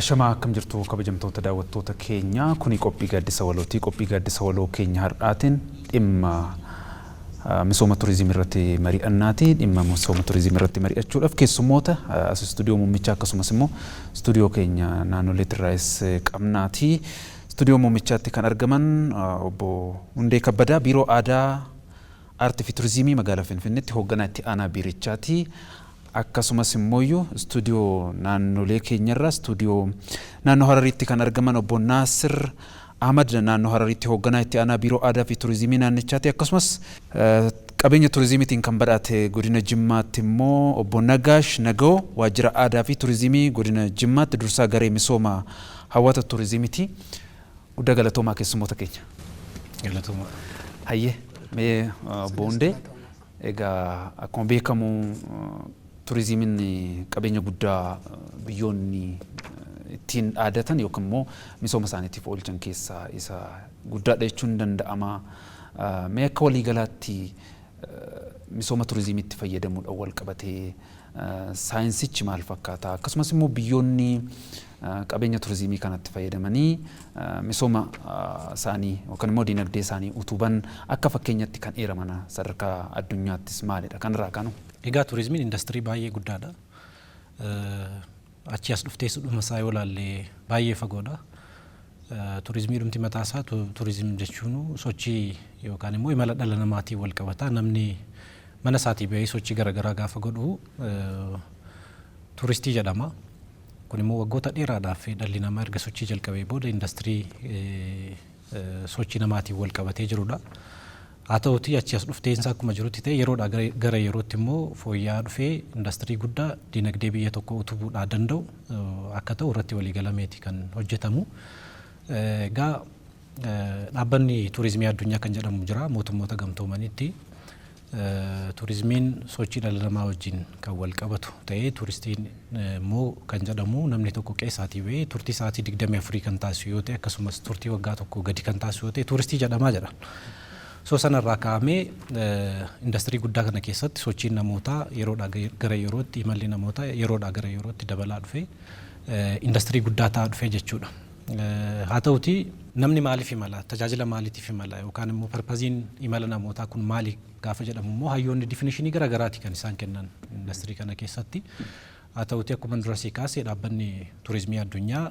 Ashamaa akkam jirtu kabajamtoota daawwattoota keenya kuni qophii gaaddisa walooti. Qophii gaaddisa waloo keenya har'aatiin dhimma misooma turizimii irratti mari'annaati. Dhimma misooma turizimii irratti mari'achuudhaaf keessummoota as istuudiyoo muummichaa akkasumas immoo istuudiyoo keenya naannolee Tirraayis qabnaati. Istuudiyoo muummichaatti kan argaman obbo Hundee Kabbadaa Biiroo Aadaa Aartii fi Turizimii magaalaa Finfinneetti hoogganaa itti aanaa biirichaati. Akkasumas immoo istuudiyoo naannolee keenyarraa istuudiyoo naannoo Harariitti kan argaman obbo Naasir Ahmad naannoo Harariitti hoogganaa itti aanaa Biiroo Aadaa fi Turizimii naannichaati. Akkasumas qabeenya turizimiitiin kan badhaate godina Jimmaatti immoo obbo Nagaash Nagoo waajjira aadaa fi turizimii godina Jimmaatti dursaa garee misooma hawwata turizimiiti. Guddaa galatoomaa keessummoota keenya. Galatoomaa. Hayyee mee obbo Hundee egaa akkuma beekamu turizimiin qabeenya guddaa biyyoonni ittiin dhaadatan yookiin immoo misooma isaaniitiif oolchan keessaa isa guddaadha jechuun danda'ama. Mee akka waliigalaatti misooma turizimiitti fayyadamuudhaan wal qabatee saayinsichi maal fakkaata? Akkasumas immoo biyyoonni qabeenya turizimii kanatti fayyadamanii misooma isaanii yookaan immoo dinagdee isaanii utuban akka fakkeenyatti kan eeraman sadarkaa addunyaattis maalidha? Kanarraa kaanu. Egaa turizimiin industirii baay'ee guddaadha. Achi as dhuftee dhuma isaa yoo ilaalle baay'ee fagoodha. Turizimii dhumti mataa isaa turizimii jechuun sochii yookaan immoo imala dhala namaatiin wal qabata. Namni mana isaatii bahee sochii garaagaraa gaafa godhu turistii jedhama. Kun immoo waggoota dheeraadhaaf dhalli namaa erga sochii jalqabee booda industirii sochii namaatiin wal qabatee jirudha. Haa ta'uutii achi as dhufteensa akkuma jirutti ta'e yeroodhaa gara yerootti immoo fooyya'aa dhufee industirii guddaa dinagdee biyya tokko utubuudhaa danda'u akka ta'u irratti waliigalameeti kan hojjetamu. Egaa dhaabbanni turizimii addunyaa kan jedhamu jira mootummoota gamtoomanitti. Turizimiin sochii dhala namaa wajjin kan wal qabatu ta'ee turistiin immoo kan jedhamu namni tokko qe'eesaatii bahee turtii sa'aatii 24 kan taasisu yoo ta'e akkasumas turtii waggaa tokko gadi kan taasisu yoo ta'e turistii jedhamaa jedha. So sanarraa ka'amee industirii guddaa kana keessatti sochiin namootaa yeroodhaa gara yerootti imalli namootaa yeroodhaa gara yerootti dabalaa dhufee industirii guddaa ta'aa dhufee jechuudha. Haa ta'uutii namni maaliif imala tajaajila maaliitiif imala yookaan immoo parpaziin imala namootaa kun maali gaafa jedhamu immoo hayyoonni definishinii garaagaraati kan isaan kennan industirii kana keessatti. Haa ta'uutii akkuma dura sii kaasee dhaabbanni turizimii addunyaa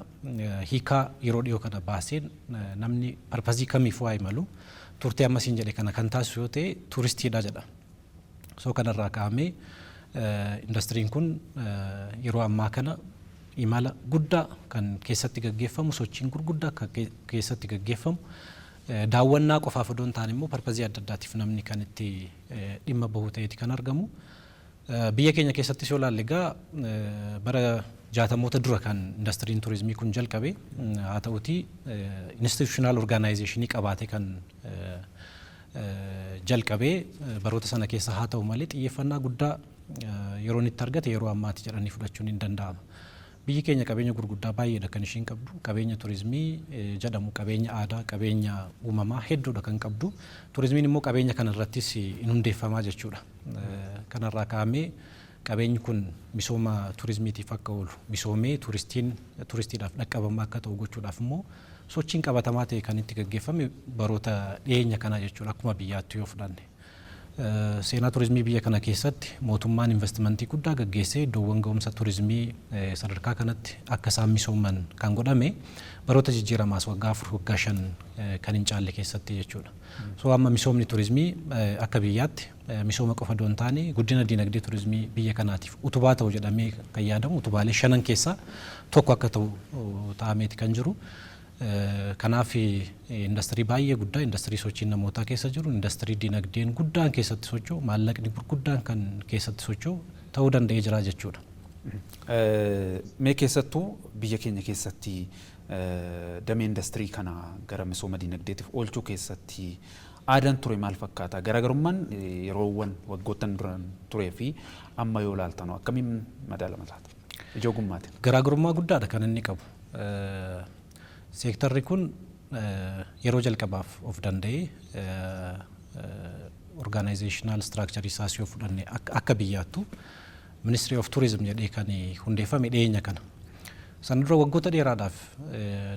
hiikaa yeroo dhiyoo kana baaseen namni parpazii kamiif waa imalu turtii ammasiin jedhe kana kan taasisu yoo ta'e turistiidha jedha. So kanarraa ka'amee industiriin kun yeroo ammaa kana imala guddaa kan keessatti gaggeeffamu sochiin gurguddaa kan keessatti gaggeeffamu daawwannaa qofaaf odoo hin taane immoo parpazii adda addaatiif namni kan itti dhimma bahu ta'eeti kan argamu. Biyya keenya keessatti yoo ilaalle egaa bara 60moota dura kan industiriin turizimii kun jalqabe haa ta'uutii institutional organizationii qabaate kan jalqabee baroota sana keessa haa ta'u malee xiyyeeffannaa guddaa yeroo itti argate yeroo ammaati jedhanii fudhachuun hin danda'ama. Biyyi keenya qabeenya gurguddaa baay'eedha kan ishiin qabdu. Qabeenya turizimii jedhamu qabeenya aadaa, qabeenya uumamaa hedduudha kan qabdu. Turizimiin immoo qabeenya kana irrattis hin hundeeffamaa jechuudha. Kanarraa ka'amee qabeenyi kun misooma turizimiitiif akka oolu misoomee turistiidhaaf dhaqqabamaa akka ta'u gochuudhaaf immoo sochiin qabatamaa ta'e kan itti gaggeeffame baroota dhiyeenya kana jechuudha akkuma biyyaatti yoo fudhanne. Seenaa turizimii biyya kana keessatti mootummaan investimentii guddaa gaggeessee iddoowwan ga'umsa turizimii sadarkaa kanatti akka isaan misooman kan godhame baroota jijjiiramaas waggaa 4 waggaa 5 kan hin caalle keessatti jechuudha. So amma misoomni turizimii akka biyyaatti misooma qofa doon taane guddina dinagdee turizimii biyya kanaatiif utubaa ta'u jedhamee kan yaadamu utubaalee 5 keessaa tokko akka ta'u ta'ameeti kan jiru. Kanaaf industirii baay'ee guddaa industirii sochiin namootaa keessa jiru industirii dinagdeen guddaan keessatti socho'u maallaqni gurguddaan kan keessatti socho'u ta'uu danda'ee jira jechuudha. Mee keessattuu biyya keenya keessatti damee industirii kana gara misooma dinagdeetiif oolchuu keessatti aadaan ture maal fakkaata? Garaagarummaan yeroowwan waggoottan duran turee fi amma yoo ilaaltan akkamiin madaalama laata? Ijoo gummaatiin. Garaagarummaa guddaadha kan inni qabu. Seektarri kun yeroo jalqabaaf of danda'ee organizational structure isaas yoo fudhanne akka biyyaattu Ministry of Tourism jedhee kan hundeeffame dhiyeenya kana. Sanadura waggoota dheeraadhaaf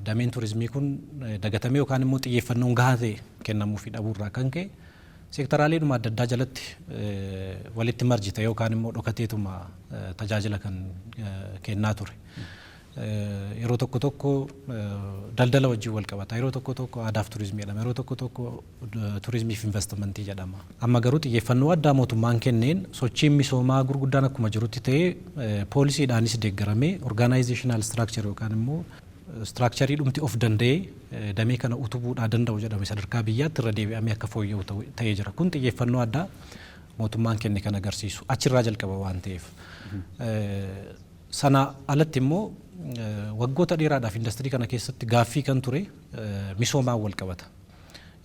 dameen turizimii kun dagatamee yookaan immoo xiyyeeffannoon gahaa ta'e kennamuufii dhabuurraa kan ka'e seektaraalee adda addaa jalatti walitti marjite yookaan immoo dhokateetuma tajaajila kan kennaa ture. Yeroo tokko tokko daldala wajjin wal qabata, yeroo tokko tokko aadaaf turizimii jedhama, yeroo tokko tokko turizimiif investimentii jedhama. Amma garuu xiyyeeffannoo addaa mootummaan kenneen sochiin misoomaa gurguddaan akkuma jirutti ta'ee poolisiidhaanis deeggaramee orgaanaayizeshinaal istiraakcharii yookaan immoo istiraakcharii dhumti of danda'ee damee kana utubuudhaa danda'u jedhame sadarkaa biyyaatti irra deebi'amee akka fooyya'u ta'ee jira. Kun xiyyeeffannoo addaa mootummaan kenne kan agarsiisu achirraa jalqaba waan ta'eef. Sana alatti immoo waggoota dheeraadhaaf industirii kana keessatti gaaffii kan ture misoomaan wal qabata.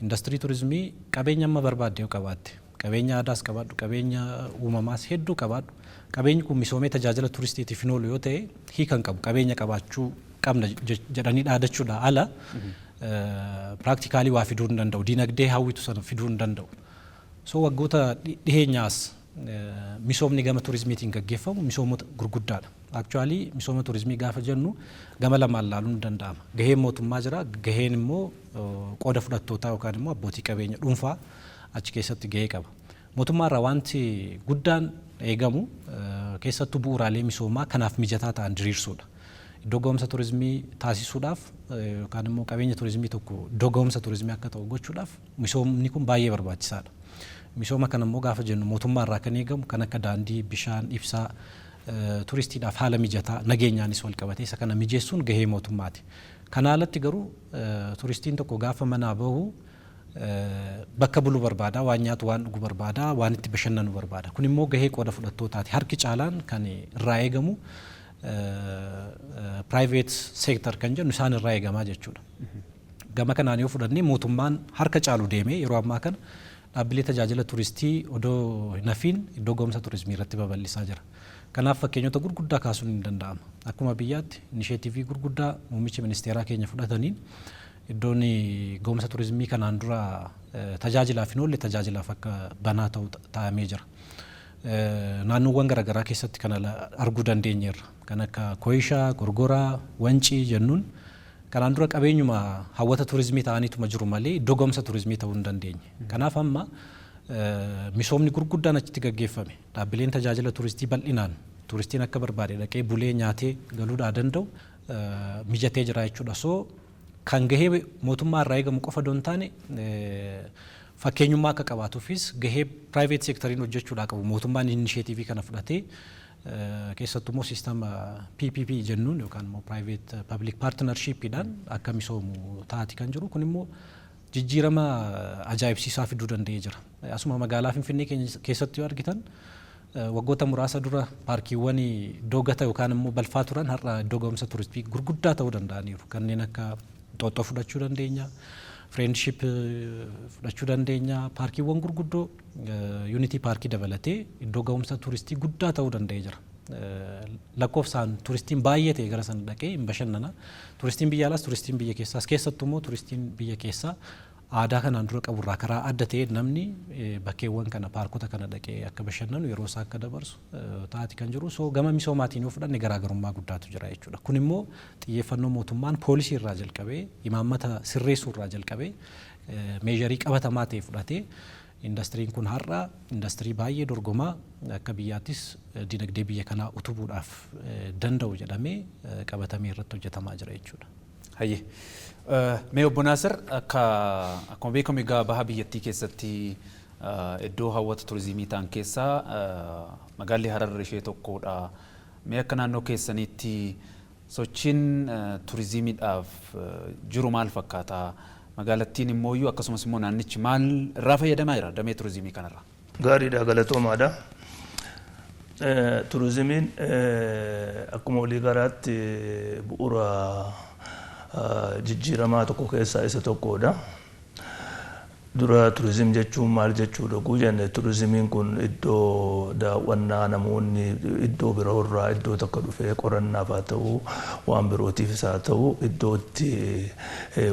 Industirii turizimii qabeenya amma barbaadde yoo qabaatte, qabeenya aadaas qabaadhu, qabeenya uumamaas hedduu qabaadhu. Qabeenyi kun misoomee tajaajila turistiitiif hin oolu yoo ta'e hiikan qabu, qabeenya qabaachuu qabna jedhanii dhaadachuudha ala piraaktikaalii waa fiduu hin danda'u, diinagdee hawwitu sana fiduu hin danda'u. So waggoota dhiheenyaas misoomni gama turizimiitiin gaggeeffamu misoomota gurguddaadha. Actually misooma turizimii gaafa jennu gama lamaan ilaaluun ni danda'ama. Gaheen mootummaa jira, gaheen immoo qooda fudhattootaa yookaan immoo abbootii qabeenya dhuunfaa achi keessatti gahee qaba. Mootummaa irraa wanti guddaan eegamu keessattuu bu'uuraalee misoomaa kanaaf mijataa ta'an diriirsuudha. Iddoo ga'umsa turizimii taasisuudhaaf yookaan immoo qabeenya turizimii tokko iddoo ga'umsa turizimii akka ta'u gochuudhaaf misoomni kun baay'ee barbaachisaadha. Misooma kana immoo gaafa jennu mootummaa irraa kan eegamu kan akka daandii, bishaan, ibsaa, turistiidhaaf haala mijataa nageenyaanis wal qabatee isa kana mijeessuun gahee mootummaati. Kana alatti garuu turistiin tokko gaafa manaa bahu bakka bulu barbaada, waan nyaatu, waan dhugu barbaada, waan itti bashannanu barbaada. Kun immoo gahee qooda fudhattootaati. Harki caalaan kan irraa eegamu private sector kan jennu isaan irraa eegamaa jechuudha. Gama kanaan yoo fudhanne mootummaan harka caalu deemee yeroo ammaa kana dhaabbilee tajaajila turistii odoo hin hafiin iddoo ga'umsa turizimii irratti babal'isaa jira. Kanaaf fakkeenyota gurguddaa kaasuun ni danda'ama. Akkuma biyyaatti inisheetivii gurguddaa muummichi ministeeraa keenya fudhataniin iddoon ga'umsa turizimii kanaan dura tajaajilaaf hin oolle tajaajilaaf akka banaa ta'u taa'amee jira. Naannoowwan garaagaraa keessatti kana arguu dandeenyeerra. Kan akka Koyishaa, Gorgoraa, Wancii jennuun kanaan dura qabeenyuma hawwata turizimii ta'aniituma jiru malee iddoo ga'umsa turizimii ta'uu hin dandeenye. Kanaaf amma misoomni gurguddaan achitti gaggeeffame. Dhaabbileen tajaajila turistii bal'inaan turistiin akka barbaade dhaqee bulee nyaatee galuudhaa danda'u mijatee jira jechuudha. So kan gahee mootummaa irraa eegamu qofa doon taane fakkeenyummaa akka qabaatuufis gahee private sectoriin hojjechuudhaa qabu. Mootummaan inisheetivii kana fudhatee keessattuu immoo siistama PPP jennuun yookaan immoo private public partnershipidhaan akka misoomu taati kan jiru. Kun immoo jijjiirama ajaa'ibsiisaa fiduu danda'ee jira. Asuma magaalaa Finfinnee keessatti yoo argitan waggoota muraasa dura paarkiiwwan iddoo gata yookaan immoo balfaa turan har'a iddoo ga'umsa turistii gurguddaa ta'uu danda'aniiru. Kanneen akka Xooxxoo fudhachuu dandeenya, Friendship fudhachuu dandeenya, paarkiiwwan gurguddoo Unity paarkii dabalatee iddoo ga'umsa turistii guddaa ta'uu danda'ee jira. Lakkoofsaan turistiin baay'ee ta'e gara sana dhaqee hin bashannana. Turistiin biyya alaas turistiin biyya keessaas keessattuu immoo turistiin biyya keessaa aadaa kanaan dura qaburraa karaa adda ta'e namni bakkeewwan kana paarkota kana dhaqee akka bashannanu yeroo isaa akka dabarsu taati kan jiru. So gama misoomaatiin yoo fudhanne garaagarummaa guddaatu jira jechuudha. Kun immoo xiyyeeffannoo mootummaan poolisii irraa jalqabee imaammata sirreessuu irraa jalqabee meesharii qabatamaa ta'e fudhatee indastiriin kun har'a indastirii baay'ee dorgomaa akka biyyaattis dinagdee biyya kanaa utubuudhaaf danda'u jedhamee qabatamee irratti hojjetamaa jira jechuudha. Hayyee. Mee obbo Naasir akkuma beekamu egaa baha biyyattii keessatti iddoo hawwata turizimii ta'an keessaa magaalli Harar ishee tokkodha. Mee akka naannoo keessaniitti sochiin turizimiidhaaf jiru maal fakkaata? Magaalattiin immoo akkasumas immoo naannichi maal irraa fayyadamaa jira damee turizimii kanarraa? Gaariidha, galatoomaadha. Turizimiin akkuma walii garaatti bu'uura jijjiiramaa tokko keessaa isa tokkodha. Dura turizim jechuun maal jechuudha? Guyyaa turizimiin kun iddoo daawwannaa namoonni iddoo biroorraa iddoo tokko dhufee qorannaaf haa ta'u waan birootiifis haa ta'u iddoo itti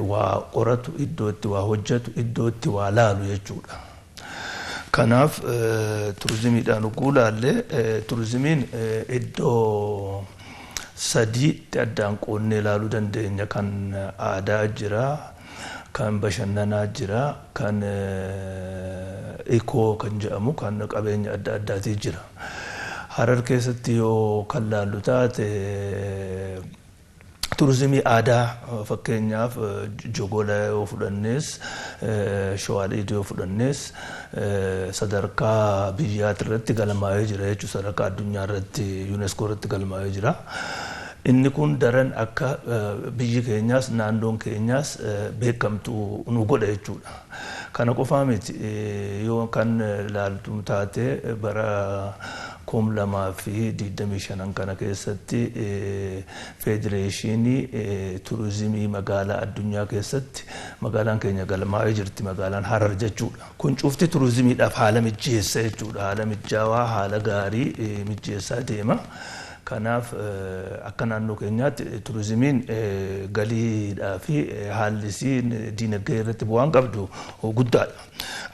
waa qoratu, iddoo itti waa hojjetu, iddoo itti waa laalu jechuudha. Kanaaf turizimiidhaan oguu laallee turizimiin iddoo sadiitti addaan qoonnee ilaaluu dandeenya. Kan aadaa jira, kan bashannanaa jira, kan ikoo kan jedhamu, kan qabeenya adda addaatii jira. Harar keessatti yoo kan laallu taate turizimii aadaa fakkeenyaaf jogola yoo fudhannes, shawaalidii yoo fudhannes sadarkaa biyyaatti irratti galmaa'ee jira jechuudha. Sadarkaa addunyaa irratti UNESCO irratti galmaa'ee jira. Inni kun daran akka biyyi keenyaas naannoon keenyaas beekamtu nu godha jechuudha. Kana qofaa miti yoo kan laaltu taate bara 2025 kana keessatti federeeshinii turizimii magaalaa addunyaa keessatti magaalaan keenya galmaa'ee jirti, magaalaan Harar jechuudha. Kun cufti turizimiidhaaf haala mijeessa jechuudha. Haala mijaawaa, haala gaarii mijeessaa deema. Kanaaf akka naannoo keenyaatti turizimiin galiidhaa fi haalli isiin diinagdee irratti bu'aan qabdu guddaadha.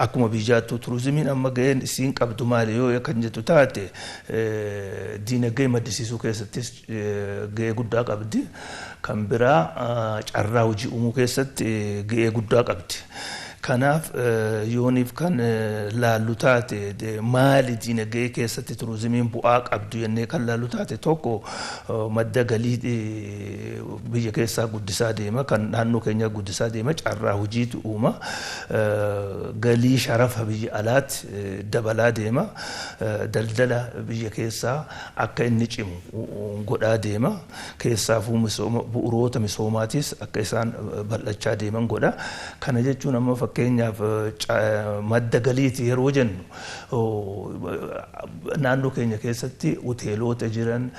Akkuma biyyaattuu turizimiin amma ga'een isiin qabdu maali yoo kan jettu taate diinagdee maddisiisuu keessattis ga'ee guddaa qabdi. Kan biraa carraa hojii uumuu keessatti ga'ee guddaa qabdi. Kanaaf yooniif kan laallu taate maali diinagdee keessatti turizimiin bu'aa qabdu jennee kan laallu taate tokko madda galii biyya keessaa guddisaa deema, kan naannoo keenyaa guddisaa deema, carraa hojiitu uuma, galii sharafa biyya alaatti dabalaa deema, daldala biyya keessaa akka inni cimu godhaa deema, keessaafuu bu'uuroota misoomaatis akka isaan bal'achaa deeman godha. Kana jechuun amma fakkeenyaaf madda galiiti yeroo jennu naannoo keenya keessatti hoteelota jiran,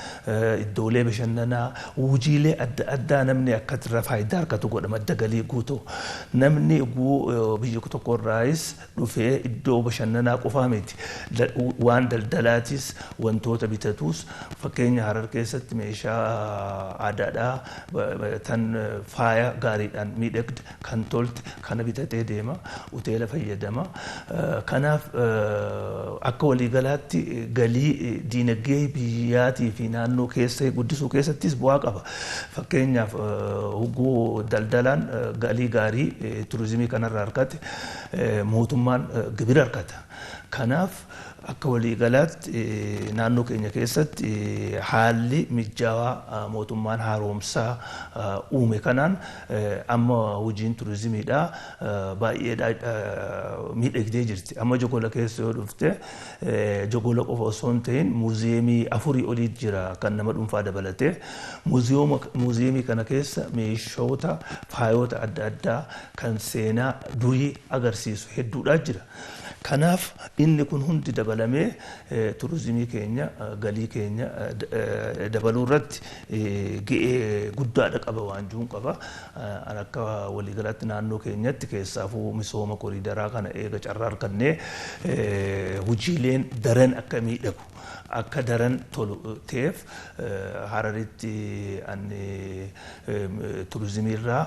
iddoolee bashannanaa, hojiilee adda addaa namni akka irraa faayidaa argatu godha madda galii guutuu. Namni biyya tokkorraayis dhufee iddoo bashannanaa qofaa miti waan daldalaatis wantoota bitatus. Fakkeenya Harar keessatti meeshaa aadaadhaa tan faaya gaariidhaan miidhagde kan tolte kana bitatee deema, hoteela fayyadama. Kanaaf akka waliigalaatti galii diinagdee biyyaatii fi naannoo keessa guddisuu keessattis bu'aa qaba. Fakkeenyaaf hogguu daldalaan galii gaarii turizimii kanarraa argate mootummaan gibira argata. Kanaaf akka waliigalaatti naannoo keenya keessatti haalli mijaawaa mootummaan haaromsaa uume kanaan amma hojiin turizimiidhaa baay'ee miidhagdee jirti. Amma jogola keessa yoo dhufte jogola qofa osoo hin ta'in muuziyeemii 4 olii jira kan nama dhuunfaa dabalatee. Muuziyeemii kana keessa meeshoota faayota adda addaa kan seenaa durii agarsiisu hedduudhaa jira. Kanaaf inni kun hundi dabalamee turizimii keenya galii keenya dabaluu irratti ga'ee guddaadha qaba waan jiruun qaba. Akka waliigalaatti naannoo keenyatti keessaafuu misooma koriidaraa kana eega carraa argannee hojiileen daran akka miidhagu akka daran tolu ta'eef Hararitti ani turizimiirraa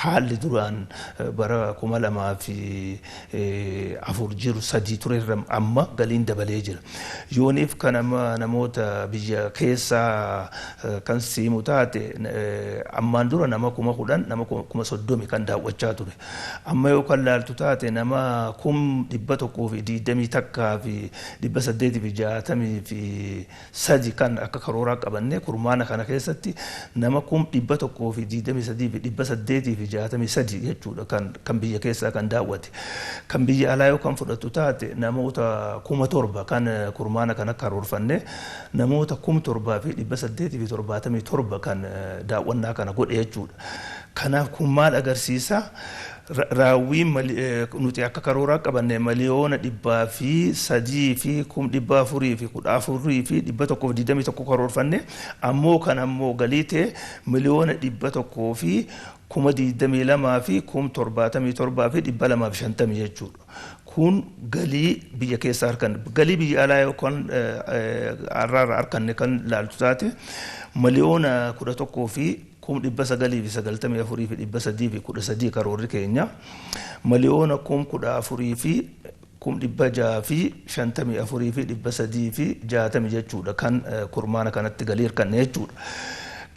haalli duraan bara 2004 jiru 3 turerra amma galiin dabalee jira. Yooniif kan namoota biyya keessaa kan siimu taate ammaan dura nama 10,000 nama 30,000 kan daawwachaa ture. Amma yoo kan laaltu taate nama 120 takkaa fi 863 kan akka karooraa qabanne kurmaana kana keessatti nama 123,863 jechuudha kan biyya keessaa kan daawwate. Kan biyya alaa yoo kan fudhatu taate namoota 7,000 kan kurmaana kana karoorfanne namoota 7,877 kan daawwannaa kana godhe jechuudha. Kanaaf kun maal agarsiisa? Raawwiin nuti akka karooraa qabanne miliyoona 300 fi 400 fi 14 fi 121 karoorfanne ammoo kan ammoo galii ta'e miliyoona 100 fi 22 fi 77 fi 250 jechuudha. Kun galii biyya keessaa harkan galii biyya alaa yookaan harkanne kan laaltu taate miliyoona 11 fi 994 fi 313 karoorri keenya miliyoona 14 fi 654 fi 360 jechuudha kan kurmaana kanatti galii hirkanne jechuudha.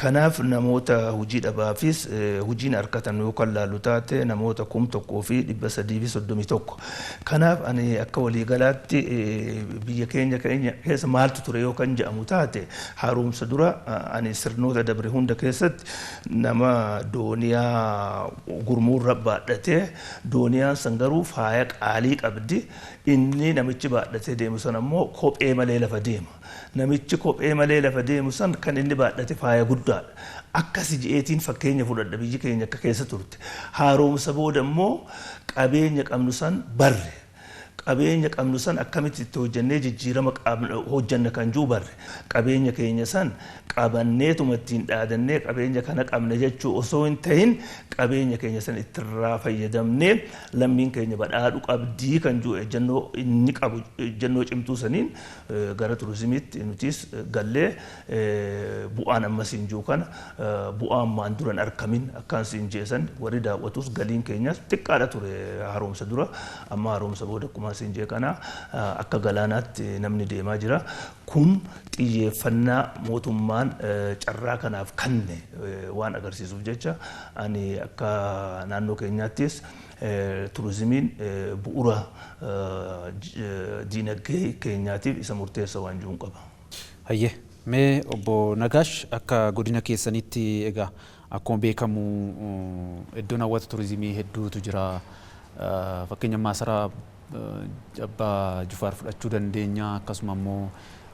Kanaaf namoota hojii dhabaafis hojiin harkatan yoo kan laallu taate namoota 1,331. Kanaaf ani akka waliigalaatti biyya keenya keessa maaltu ture yoo kan jedhamu taate haaromsa dura ani sirnoota dabre hunda keessatti nama dooniyaa gurmuurra baadhatee dooniyaan san garuu faaya qaalii qabdi. Inni namichi baadhatee deemu san ammoo kophee malee lafa deema. Namichi kophee malee lafa deemu san kan inni baadhate faaya guddaadha. Akkasi je'eetiin fakkeenya fudhadha biyyi keenya akka keessa turte. Haaromsa booda immoo qabeenya qabnu san barre. Qabeenya qabnu san akkamitti itti hojjannee jijjiirama hojjanna kan juu barre. Qabeenya keenya san qabanneetuma ittiin dhaadannee qabeenya kana qabne jechuu osoo hin ta'in qabeenya keenya san ittirraa fayyadamnee lammiin keenya badhaadhu qabdii kan juu ejjennoo inni qabu ejjennoo cimtuu saniin gara turizimiitti nutis gallee bu'aan ammasiin juu kana bu'aan maan duran arkamin akkaan siin jeesan warri daawwatus galiin keenyas xiqqaadha ture haaromsa dura amma haaromsa booda akkuma siin jee kana akka galaanaatti namni deemaa jira. Kun xiyyeeffannaa mootummaan carraa kanaaf kanne waan agarsiisuuf jecha ani akka naannoo keenyaattis turizimiin bu'uura diinagdee keenyaatiif isa murteessa waan jiruun qaba. Hayyee mee obbo Nagaash akka godina keessanitti egaa akkuma beekamu iddoon hawwata turizimii hedduutu jira. Fakkeenya maasaraa Abbaa Jifaar fudhachuu dandeenya akkasuma immoo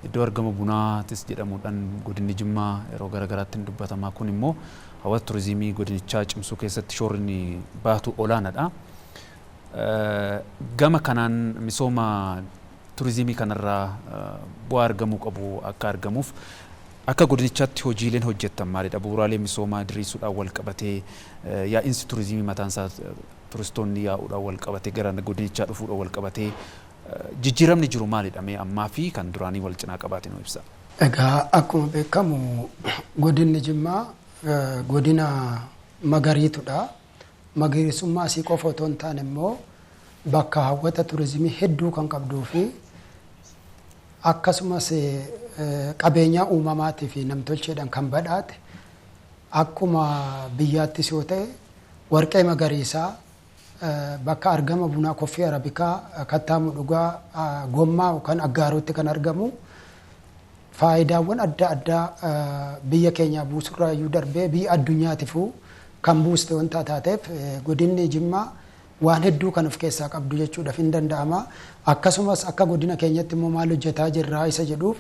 iddoo argama bunaatis jedhamuudhaan godinni Jimmaa yeroo garaagaraatti dubbatamaa kun immoo hawwata turizimii godinichaa cimsuu keessatti shoorri baatu olaanaadha. Gama kanaan misooma turizimii kanarraa bu'aa argamuu qabu akka argamuuf akka godinichaatti hojiileen hojjettan maalidha? Bu'uuraalee misoomaa diriirsuudhaan wal qabatee yaa'insi turizimii mataan isaa turistoonni yaa'uudhaan wal qabatee gara godinichaa dhufuudhaan wal qabatee jijjiiramni jiru maalidha? Mee ammaa fi kan duraanii wal cinaa qabaate nu ibsa. Egaa akkuma beekamu godinni Jimmaa godina magariitudha. Magariisummaa asii qofa otoo hin taane immoo bakka hawwata turizimii hedduu kan qabduu fi akkasumas qabeenyaa uumamaatii fi namtolcheedhaan kan badhaate akkuma biyyaattis yoo ta'e warqee magariisaa bakka argama bunaa koffii arabikaa kattaamu dhugaa gommaa yookaan aggaaruutti kan argamu faayidaawwan adda addaa biyya keenyaa buusurraa iyyuu darbee biyya addunyaatiifuu kan buuste wanta taateef godinni Jimmaa waan hedduu kan of keessaa qabdu jechuudhaaf hin danda'ama. Akkasumas akka godina keenyatti immoo maal hojjetaa jirraa isa jedhuuf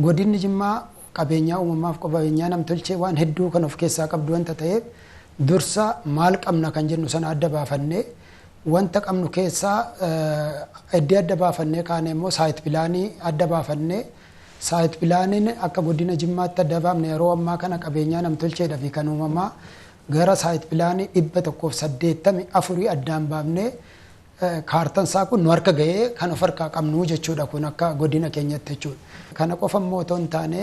godinni Jimmaa qabeenyaa uumamaaf qabeenyaa namtolchee waan hedduu kan of keessaa qabdu wanta ta'eef dursa maal qabna kan jennu sana adda baafannee wanta qabnu keessaa iddoo adda baafannee kaane immoo saayit pilaanii adda baafannee saayit pilaaniin akka godina Jimmaatti adda baafne yeroo ammaa kana qabeenyaa namtolcheedhaa fi kan uumamaa gara saayit pilaanii 184 addaan baafnee kaartan isaa kun nu harka ga'ee kan of harkaa qabnu jechuudha kun akka godina keenyatti jechuudha. Kana qofa immoo otoo hin taane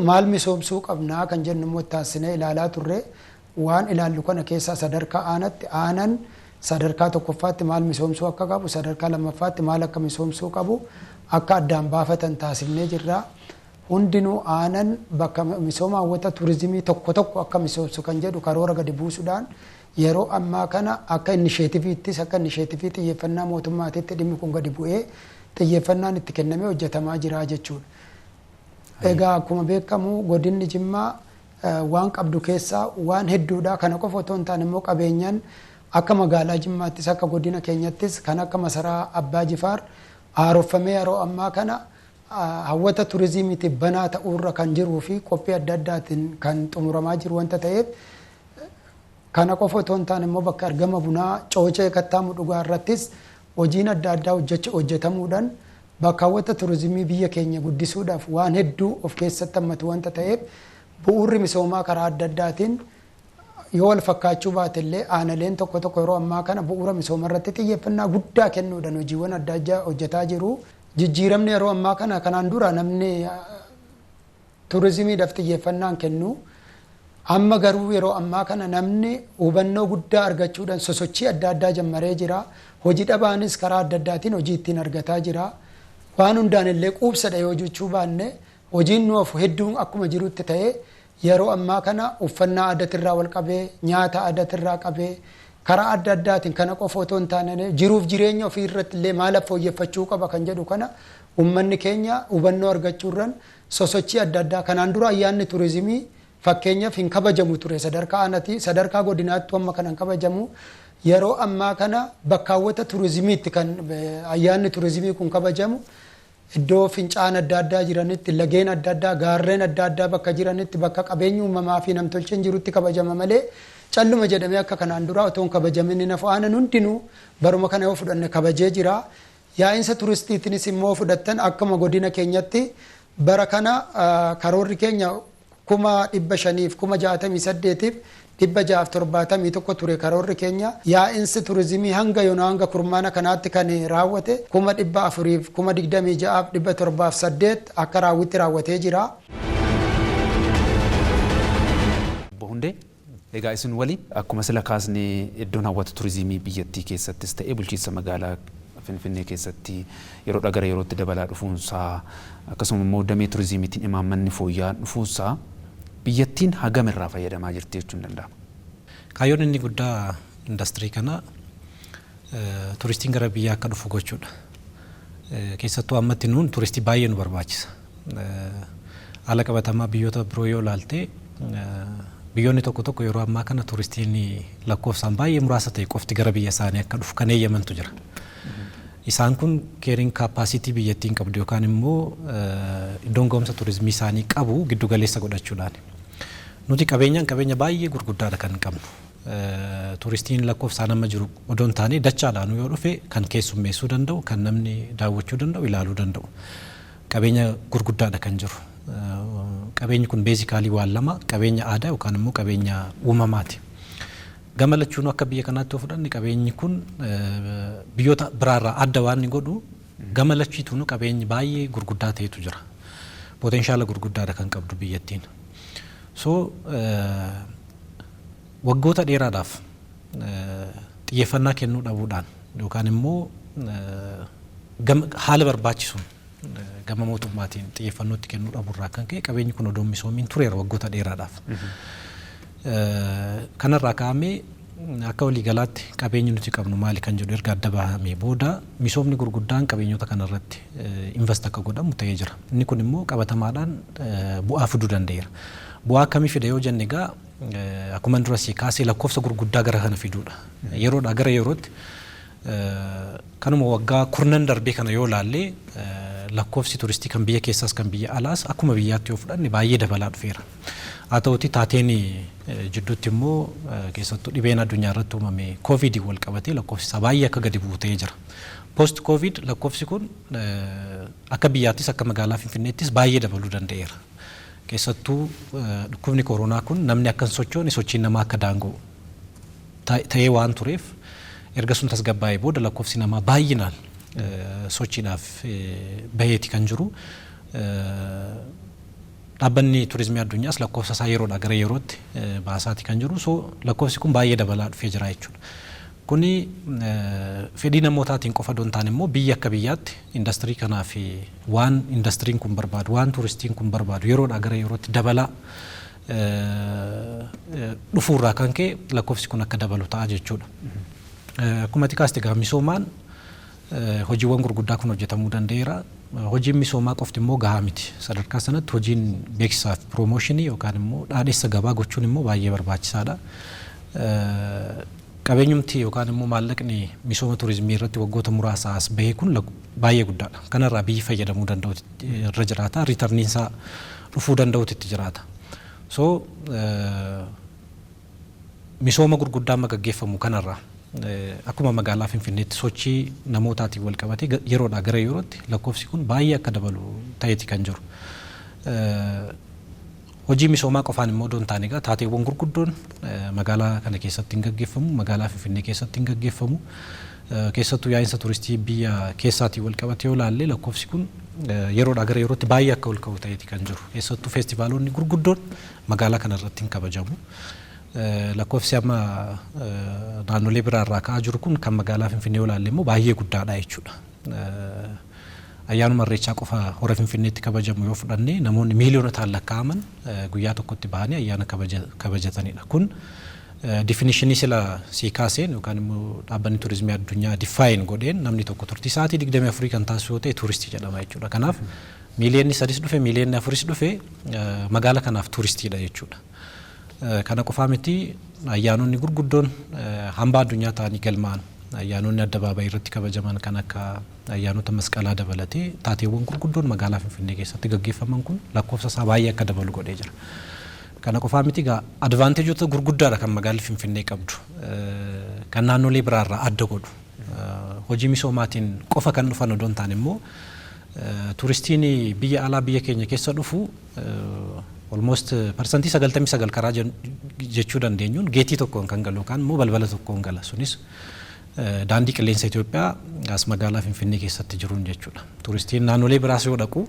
maal misoomsuu qabnaa kan jennu immoo taasisnee ilaalaa turre waan ilaallu kana keessaa sadarkaa aanaatti aanan sadarkaa tokkoffaatti maal misoomsuu akka qabu sadarkaa lammaffaatti maal akka misoomsuu qabu akka addaan baafatan taasifnee jirra. Hundinuu aanan bakka misooma hawwata turizimii tokko tokko akka misoomsu kan jedhu karoora gadi buusuudhaan yeroo ammaa kana akka inisheetiviittis akka inisheetivii xiyyeeffannaa mootummaatiitti dhimmi kun gadi bu'ee xiyyeeffannaan itti kennamee hojjetamaa jira jechuudha. Egaa akkuma beekamu godinni Jimmaa waan qabdu keessaa waan hedduudha. Kana qofa otoo hin taane immoo qabeenyaan akka magaalaa Jimmaattis akka godina keenyattis kan akka masaraa Abbaa Jifaar haaromfamee yeroo ammaa kana hawwata turizimiitiif banaa ta'uurra kan jiruu fi qophii adda addaatiin kan xumuramaa jiru wanta ta'eef kana qofa otoo hin taane immoo bakka argama bunaa coocee kattaamu dhugaa irrattis hojiin adda addaa hojjetamuudhaan bakka hawwata turizimii biyya keenya guddisuudhaaf waan hedduu of keessatti hammatu wanta ta'eef bu'uurri misoomaa karaa adda addaatiin yoo wal fakkaachuu baate illee aanaleen tokko tokko yeroo ammaa kana bu'uura misooma irratti xiyyeeffannaa guddaa kennuudhaan hojiiwwan adda addaa hojjetaa jiru. Jijjiiramni yeroo ammaa kana kanaan dura namni turizimiidhaaf xiyyeeffannaan kennu Amma garuu yeroo ammaa kana namni hubannoo guddaa argachuudhaan sosochii adda addaa jammaree jira. Hojii dhabaanis karaa adda addaatiin hojii ittiin argataa jira. Waan hundaan illee quubsadha yoo jechuu baanne hojiin nuuf hedduun akkuma jirutti ta'ee yeroo ammaa kana uffannaa aadaatirraa wal qabee nyaata aadaatirraa qabee karaa adda addaatiin kana qofa otoo hin taane jiruuf jireenya ofii irratti illee maal fooyyeffachuu qaba kan jedhu kana uummanni keenya hubannoo argachuurran sosochii adda addaa kanaan dura ayyaanni turizimii fakkeenyaaf hin kabajamu ture sadarkaa aanaatti sadarkaa godinaatti amma kan kabajamu yeroo ammaa kana bakkaawwata turizimiitti kan ayyaanni turizimii kun kabajamu iddoo fincaan adda addaa jiranitti lageen adda addaa gaarreen adda addaa bakka jiranitti bakka qabeenyi uumamaa fi namtolcheen jirutti kabajama malee calluma jedhamee akka kanaan dura otoo hin kabajamin nafu aanan hundinuu baruma kana yoo fudhanne kabajee jira. Yaa'insa turistiitiinis immoo fudhattan akkuma godina keenyatti bara kana karoorri keenya 5,500 668 671 ture karoorri keenya yaa'insi turizimii hanga yoona hanga kurmaana kanaatti kan raawwate 400 26,708 akka raawwatee jira. Bohundee egaa isin waliin akkuma sila kaasnee iddoon hawwata turizimii biyyattii keessattis ta'ee bulchiinsa magaalaa Finfinnee keessatti yeroo gara yerootti dabalaa dhufuunsaa akkasuma immoo damee turizimiitiin imaammanni fooyya'aa dhufuunsaa biyyattiin hagam irraa fayyadamaa jirti jechuun danda'ama. Kaayyoon inni guddaa industirii kana turistiin gara biyyaa akka dhufu gochuudha. Keessattuu ammatti nuun turistii baay'ee nu barbaachisa. Haala qabatamaa biyyoota biroo yoo ilaalte biyyoonni tokko tokko yeroo ammaa kana turistiin lakkoofsaan baay'ee muraasa ta'e qofti gara biyya isaanii akka dhufu kan eeyyamantu jira. Isaan kun keeriin kaappaasitii biyyattiin qabdu yookaan immoo iddoon ga'umsa turizimii isaanii qabu giddu galeessa godhachuudhaan. Nuti qabeenya baay'ee gurguddaadha kan qabnu. Turistiin lakkoofsaan amma jiru odoo hin taane dachaadhaan yoo dhufe kan keessummeessuu danda'u, kan namni daawwachuu danda'u, ilaaluu danda'u. Qabeenya gurguddaadha kan jiru. Qabeenyi kun beezikaalii waan lama qabeenya aadaa yookaan immoo qabeenya uumamaati. Gama lachuun akka biyya kanaatti yoo fudhanne qabeenyi kun biyyoota biraarraa adda waan inni godhu gama lachiituun qabeenyi baay'ee gurguddaa ta'etu jira. Potenshaala gurguddaadha kan qabdu biyyattiin. So waggoota dheeraadhaaf xiyyeeffannaa kennuu dhabuudhaan yookaan immoo haala barbaachisuun gama mootummaatiin xiyyeeffannootti kennuu dhabuurraa kan ka'e qabeenyi kun odoo misoomiin tureera waggoota dheeraadhaaf. Kanarraa ka'amee akka waliigalaatti qabeenyi nuti qabnu maali kan jedhu erga adda bahamee booda misoomni gurguddaan qabeenyota kanarratti invest akka godhamu ta'ee jira. Inni kun immoo qabatamaadhaan bu'aa fiduu danda'eera. Bu'aa akkamii fida yoo jenne egaa akkuma durasii kaasee lakkoofsa gurguddaa gara kana fiduudha. Yeroodhaa gara yerootti kanuma waggaa kurnan darbee kana yoo ilaalle lakkoofsi turistii kan biyya keessaas kan biyya alaas akkuma biyyaatti yoo fudhanne baay'ee dabalaa dhufeera. Haa ta'uutii taateen jidduutti immoo keessattuu dhibeen addunyaa irratti uumame koovidii wal qabatee lakkoofsi isaa baay'ee akka gadi buutee jira. Post koovid lakkoofsi kun akka biyyaattis akka magaalaa Finfinneettis baay'ee dabaluu danda'eera. Keessattuu dhukkubni koronaa kun namni akka hin sochoone sochiin namaa akka daanga'u ta'ee waan tureef erga sun tasgabbaa'ee booda lakkoofsi namaa baay'inaan sochiidhaaf baheeti kan jiru. Dhaabbanni turizimii addunyaas lakkoofsa isaa yeroodhaa gara yerootti baasaati kan jiru. So lakkoofsi kun baay'ee dabalaa dhufee jira jechuudha. Kuni fedhii namootaatiin qofa doon taane immoo biyya akka biyyaatti industirii kanaa fi waan industiriin kun barbaadu, waan turistiin kun barbaadu yeroodhaa gara yerootti dabalaa dhufuurraa kan ka'e lakkoofsi kun akka dabalu ta'a jechuudha. Akkuma xiqqaasti egaa misoomaan hojiiwwan gurguddaa kun hojjetamuu danda'eera. Hojiin misoomaa qofti immoo gahaa miti. Sadarkaa sanatti hojiin beeksisaa fi piroomooshinii yookaan immoo dhaadheessa gabaa gochuun immoo baay'ee barbaachisaadha. Qabeenyumti yookaan immoo maallaqni misooma turizimii irratti waggoota muraasa as bahee kun baay'ee guddaadha. Kanarraa biyyi fayyadamuu danda'u irra jiraata. Riitarniin isaa dhufuu danda'utu itti jiraata. So misooma gurguddaa amma gaggeeffamu kanarraa akkuma magaalaa Finfinneetti sochii namootaatiin wal qabatee yeroodhaa gara yerootti lakkoofsi kun baay'ee akka dabalu ta'eeti kan jiru. Hojii misoomaa qofaan immoo doon taane egaa taateewwan gurguddoon magaalaa kana keessatti hin gaggeeffamu, magaalaa Finfinnee keessatti hin gaggeeffamu. Keessattuu yaa'insa turistii biyya keessaatiin wal qabatee yoo ilaalle lakkoofsi kun yeroodhaa gara yerootti baay'ee akka ol ka'u ta'eeti kan jiru. Keessattuu feestivaalonni gurguddoon magaalaa kanarratti hin kabajamu. Lakkoofsi amma naannolee biraarraa ka'aa jiru kun kan magaalaa Finfinnee olaalle immoo baay'ee guddaadha jechuudha. Ayyaanuma Irreechaa qofa hora Finfinneetti kabajamu yoo fudhanne namoonni miiliyoonotaan lakkaa'aman guyyaa tokkotti bahanii ayyaana kabajatanidha. Kun definitionii sila sii kaaseen yookaan immoo dhaabbanni turizimii addunyaa define godheen namni tokko turtii sa'aatii 24 kan taasisu yoo ta'e turistii jedhama jechuudha. Kanaaf miiliyoonni 3 dhufe miiliyoonni 4 dhufe magaala kanaaf turistiidha jechuudha. Kana qofaa miti ayyaanonni gurguddoon hamba addunyaa ta'anii galmaan ayyaanonni addabaabayii irratti kabajaman kan akka ayyaanota masqalaa dabalatee taateewwan gurguddoon magaalaa Finfinnee keessatti gaggeeffaman kun lakkoofsa isaa baay'ee akka dabalu godhee jira. Kana qofaa miti gaa advaanteejota gurguddaadha kan magaalli Finfinnee qabdu. Kan naannolee biraarraa adda godhu. Hojii misoomaatiin qofa kan dhufan odoo hin taane immoo turistiin biyya alaa biyya keenya keessa dhufu almost percentii 99 karaa jechuu dandeenyuun geetii tokkoon kan galu yookaan immoo balbala tokkoon gala. Sunis daandii qilleensa Itoophiyaa as magaalaa Finfinnee keessatti jiruun jechuudha. Turistiin naannolee biraas yoo dhaqu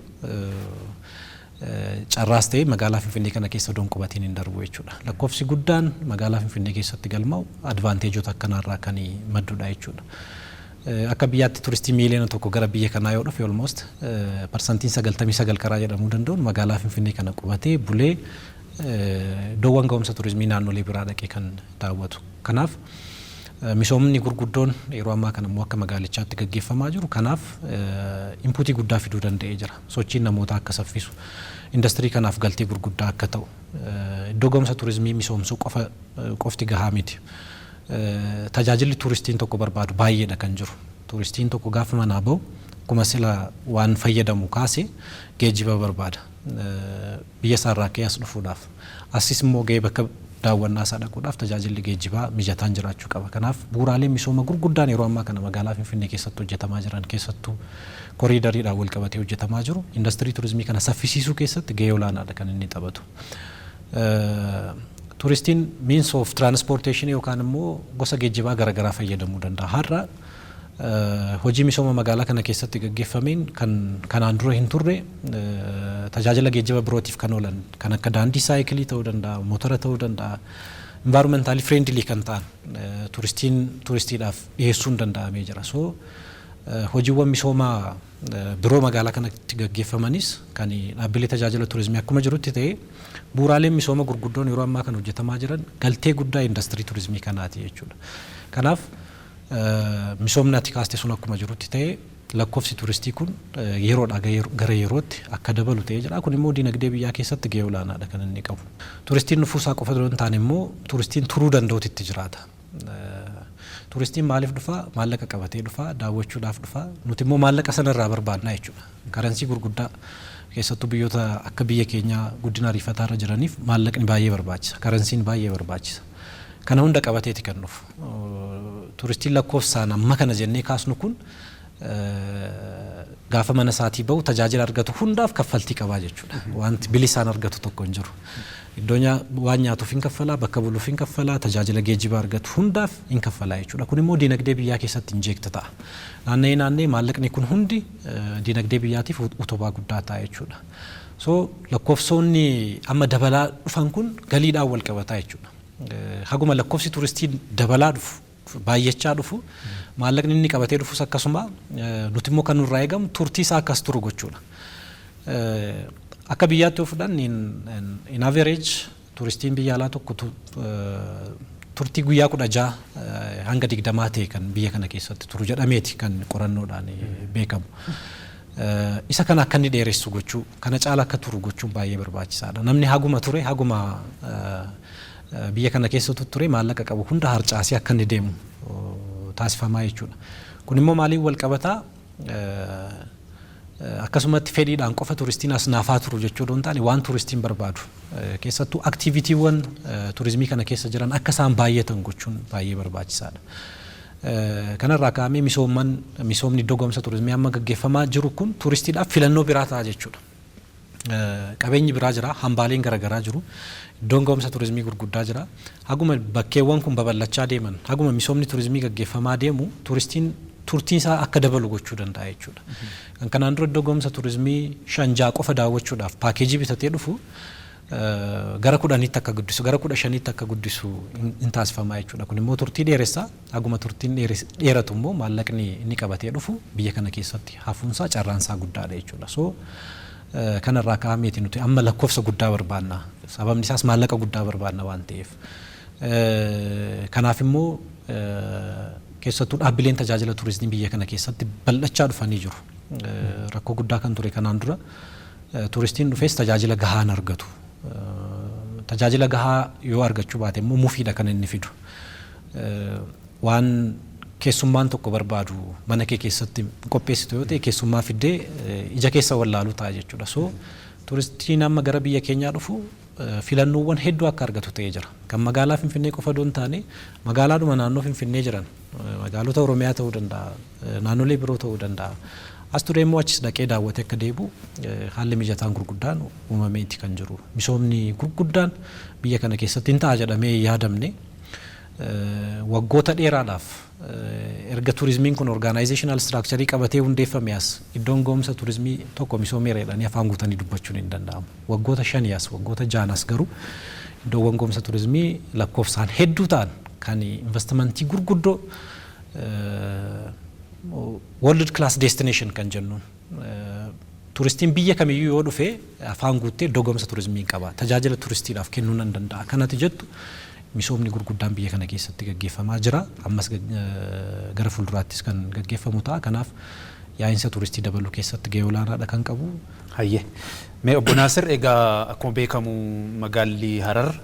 carraas ta'e magaalaa Finfinnee kana keessa odoon qubatiin hin darbu jechuudha. Lakkoofsi guddaan magaalaa Finfinnee keessatti galmaa'u advaanteejota akkanaarraa kan maddudha jechuudha. Akka biyyaatti turistii miiliyoona tokko gara biyya kanaa yoo dhufe almost percentiin 99 karaa jedhamuu danda'uun magaalaa Finfinnee kana qubatee bulee iddoowwan ga'umsa turizimii naannolee biraa dhaqee kan daawwatu. Kanaaf misoomni gurguddoon yeroo ammaa kana immoo akka magaalichaatti gaggeeffamaa jiru. Kanaaf inpuutii guddaa fiduu danda'ee jira. Sochiin namootaa akka saffisu, industirii kanaaf galtee gurguddaa akka ta'u, iddoo ga'umsa turizimii misoomsuu qofti gahaa miti. Tajaajilli turistiin tokko barbaadu baay'eedha kan jiru. Turistiin tokko gaafa manaa bahu akkuma sila waan fayyadamu kaase geejjiba barbaada. Biyya isaarraa ka'ee as dhufuudhaaf. Asis immoo ga'ee bakka daawwannaa isaa dhaquudhaaf tajaajilli geejjibaa mijataan jiraachuu qaba. Kanaaf bu'uuraaleen misooma gurguddaan yeroo ammaa kana magaalaa Finfinnee keessatti hojjetamaa jiran keessattuu koriidariidhaan wal qabatee hojjetamaa jiru. Industirii turizimii kana saffisiisuu keessatti gahee olaanaadha kan inni taphatu. Turistiin means of transportation yookaan immoo gosa geejjibaa garaagaraa fayyadamuu danda'a. Har'a hojii misooma magaalaa kana keessatti gaggeeffameen kanaan dura hin turre tajaajila geejjiba birootiif kan oolan kan akka daandii saayikilii ta'uu danda'a, motora ta'uu danda'a, environmentally friendly kan ta'an turistiidhaaf dhiyeessuun danda'amee jira. So hojiiwwan misoomaa biroo magaalaa kanatti gaggeeffamanis kan dhaabbilee tajaajila turizimii akkuma jirutti ta'e bu'uuraaleen misooma gurguddoon yeroo ammaa kan hojjetamaa jiran galtee guddaa industirii turizimii kanaati jechuudha. Kanaaf misoomni ati kaaste sun akkuma jirutti ta'e lakkoofsi turistii kun yeroodhaa gara yerootti akka dabalu ta'ee jira. Kun immoo dinagdee biyyaa keessatti gahee olaanaadha kan inni qabu. Turistiin nufuusaa qofa osoo hin taane immoo turistiin turuu danda'uutti jiraata. Turistiin maaliif dhufaa? Maallaqa qabatee dhufaa, daawwachuudhaaf dhufaa. Nuti immoo maallaqa sanarraa barbaadna jechuudha. Karansii gurguddaa keessattuu biyyoota akka biyya keenyaa guddina ariifataarra jiraniif maallaqni baay'ee barbaachisa. Karansiin baay'ee barbaachisa. Kana hunda qabateeti kan dhufu. Turistiin lakkoofsaan amma kana jennee kaasnu kun gaafa mana isaatii bahu tajaajila argatu hundaaf kaffaltii qabaa jechuudha. Wanti bilisaan argatu tokko hin jiru. Iddoo waan nyaatuuf hin kaffalaa, bakka buluuf hin kaffalaa, tajaajila geejjibaa argatu hundaaf hin kaffalaa jechuudha. Kun immoo dinagdee biyyaa keessatti injeekta ta'a. Naannee maallaqni kun hundi dinagdee biyyaatiif utubaa guddaa ta'a jechuudha. So lakkoofsonni amma dabalaa dhufan kun galiidhaan wal qabataa jechuudha. Haguma lakkoofsi turistii dabalaa dhufu baay'achaa dhufu maallaqni inni qabatee dhufus akkasuma nuti immoo kan nurraa eegamu turtii isaa akkas turu gochuudha. Akka biyyaatti yoo fudhan in average turistiin biyya alaa tokko turtii guyyaa 16 hanga 20 ta'e kan biyya kana keessatti turu jedhameeti kan qorannoodhaan beekamu. Isa kana akka inni dheeressu gochuu, kana caala akka turu gochuun baay'ee barbaachisaadha. Namni haguma ture haguma biyya kana keessatti ture maallaqa qabu hunda harcaasee akka inni deemu taasifamaa jechuudha. Kun immoo maaliin wal qabataa? Akkasumatti fedhiidhaan qofa turistiin as naafaa turu jechuu osoo hin taane waan turistiin barbaadu keessattuu aktiivitiiwwan turizimii kana keessa jiran akka isaan baay'atan gochuun baay'ee barbaachisaadha. Kanarraa ka'amee misoomni iddoo ga'umsa turizimii amma gaggeeffamaa jiru kun turistiidhaaf filannoo biraa ta'a jechuudha. Qabeenyi biraa jira, hambaaleen garaagaraa jiru, iddoon ga'umsa turizimii gurguddaa jira. Haguma bakkeewwan kun babal'achaa deeman, haguma misoomni turizimii gaggeeffamaa deemu turistiin turtiin isaa akka dabalu gochuu danda'a jechuudha. Kan kanaan dura iddoo gomsa turizimii 5 qofa daawwachuudhaaf paakeejii bitatee dhufu gara 10tti akka guddisu gara 15tti akka guddisu hin taasifamaa jechuudha. Kun immoo turtii dheeressaa aguma turtiin dheeratu immoo maallaqni inni qabatee dhufu biyya kana keessatti hafuunsaa carraansaa guddaadha jechuudha. So kanarraa ka'ameeti nuti amma lakkoofsa guddaa barbaanna. Sababni isaas maallaqa guddaa barbaanna waan ta'eef. Kanaaf immoo keessattuu dhaabbileen tajaajila turizimii biyya kana keessatti bal'achaa dhufanii jiru. Rakkoo guddaa kan ture kanaan dura turistiin dhufees tajaajila gahaa hin argatu. Tajaajila gahaa yoo argachuu baate immoo mufiidha kan inni fidu. Waan keessummaan tokko barbaadu mana kee keessatti qopheessitu yoo ta'e keessummaa fiddee ija keessa wallaaluu ta'a jechuudha. So turistiin amma gara biyya keenyaa dhufu filannoowwan hedduu akka argatu ta'ee jira. Kan magaalaa Finfinnee qofa doon taane magaalaadhuma naannoo Finfinnee jiran magaalota Oromiyaa ta'uu danda'a, naannolee biroo ta'uu danda'a. As ture immoo achis dhaqee daawwatee akka deebi'u haalli mijataan gurguddaan uumameeti kan jiru. Misoomni gurguddaan biyya kana keessatti hin ta'a jedhamee yaadamne waggoota dheeraadhaaf erga turizimiin kun organizational structure qabatee hundeeffame as iddoon gomsa turizimii tokko misoomeera jedhanii afaan guutanii dubbachuun hin danda'amu. Waggoota 5 as waggoota 6 as garuu iddoowwan gomsa turizimii lakkoofsaan hedduu ta'an kan investimentii gurguddoo world class destination kan jennuun turistiin biyya kamiyyuu yoo dhufe afaan guuttee iddoo gomsa turizimii qaba. Tajaajila turistiidhaaf kennuu nan danda'a. Kanatti jettu misoomni gurguddaan biyya kana keessatti gaggeeffamaa jira. Ammas gara fuulduraattis kan gaggeeffamu ta'a. Kanaaf yaa'insa turistii dabaluu keessatti gahee olaanaadha kan qabu. Hayyee. Mee obbo Naasir egaa akkuma beekamu magaalli Harar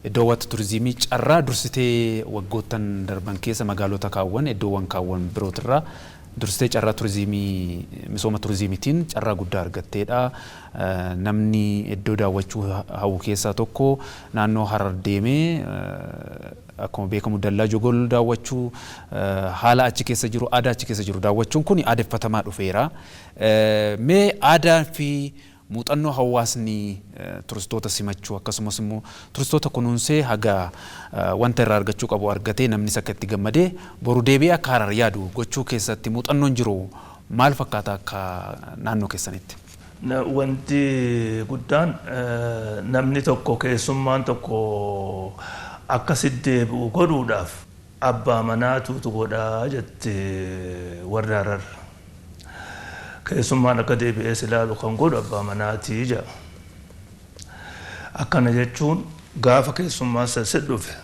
iddoowwan turizimii carraa dursitee waggoottan darban keessa magaalota kaawwan iddoowwan kaawwan birootirraa dursitee carraa turizimii misooma turizimiitiin carraa guddaa argatteedha. Namni iddoo daawwachuu hawwu keessaa tokko naannoo Harar deemee akkuma beekamu dallaa Jogol daawwachuu haala achi keessa jiru aadaa achi keessa jiru daawwachuun kun aadeffatamaa dhufeera. Mee aadaa fi muuxannoo hawaasni turistoota simachuu akkasumas immoo turistoota kunuunsee haga wanta irraa argachuu qabu argatee namni akka itti gammadee boru deebi'ee akka Harar yaadu gochuu keessatti muuxannoon jiru maal fakkaata akka naannoo keessanitti? Wanti guddaan namni tokko keessummaan tokko akkasitti deebi'u godhuudhaaf abbaa manaatu godhaa jette warri Harar. Keessummaan akka deebi'ees ilaalu kan godhu abbaa manaatii jedha. Akkana jechuun gaafa keessummaan sassi dhufe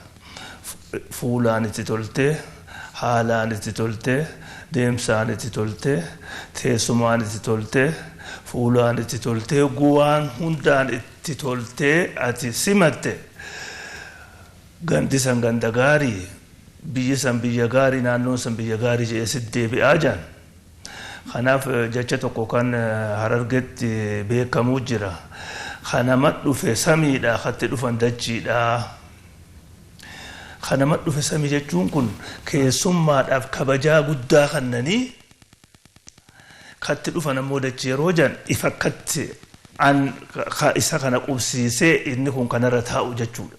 fuulaan itti toltee, haalaan itti toltee, deemsaan itti toltee, teessumaan itti toltee, fuulaan itti toltee, guwaan hundaan itti toltee ati simatte gandi san ganda gaarii, biyyi san biyya gaarii, naannoon san biyya gaarii jedhee sitti deebi'aa jiran. Kanaaf jecha tokko kan Harargeetti beekamuu jira. Kanama dhufe samiidha, katti dhufan dachiidha. Kanama dhufe samii jechuun kun keessummaadhaaf kabajaa guddaa kannanii katti dhufan ammoo dachii yeroo jan ifa akkatti isa kana qubsiisee inni kun kanarra taa'u jechuudha.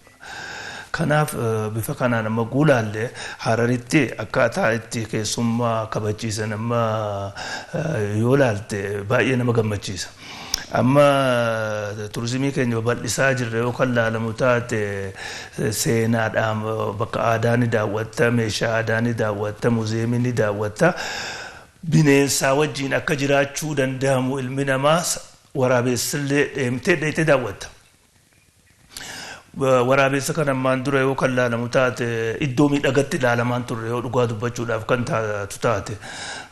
Kanaaf bifa kanaan amma guulaallee Hararitti akkaataa itti keessummaa kabachiisan amma yoo laalte baay'ee nama gammachiisa. Amma turizimii keenya bal'isaa jirre yoo kan laalamu taate seenaadhaan bakka aadaa ni daawwatta, meeshaa aadaa ni daawwatta, muuziyeemii ni daawwatta. Bineensaa wajjin akka jiraachuu danda'amu ilmi namaa waraabessillee deemtee daawwatta. Waraabessa kan ammaan dura yoo kan laalamu taate iddoo miidhagatti ilaalamaan turre yoo dhugaa dubbachuudhaaf kan taatu taate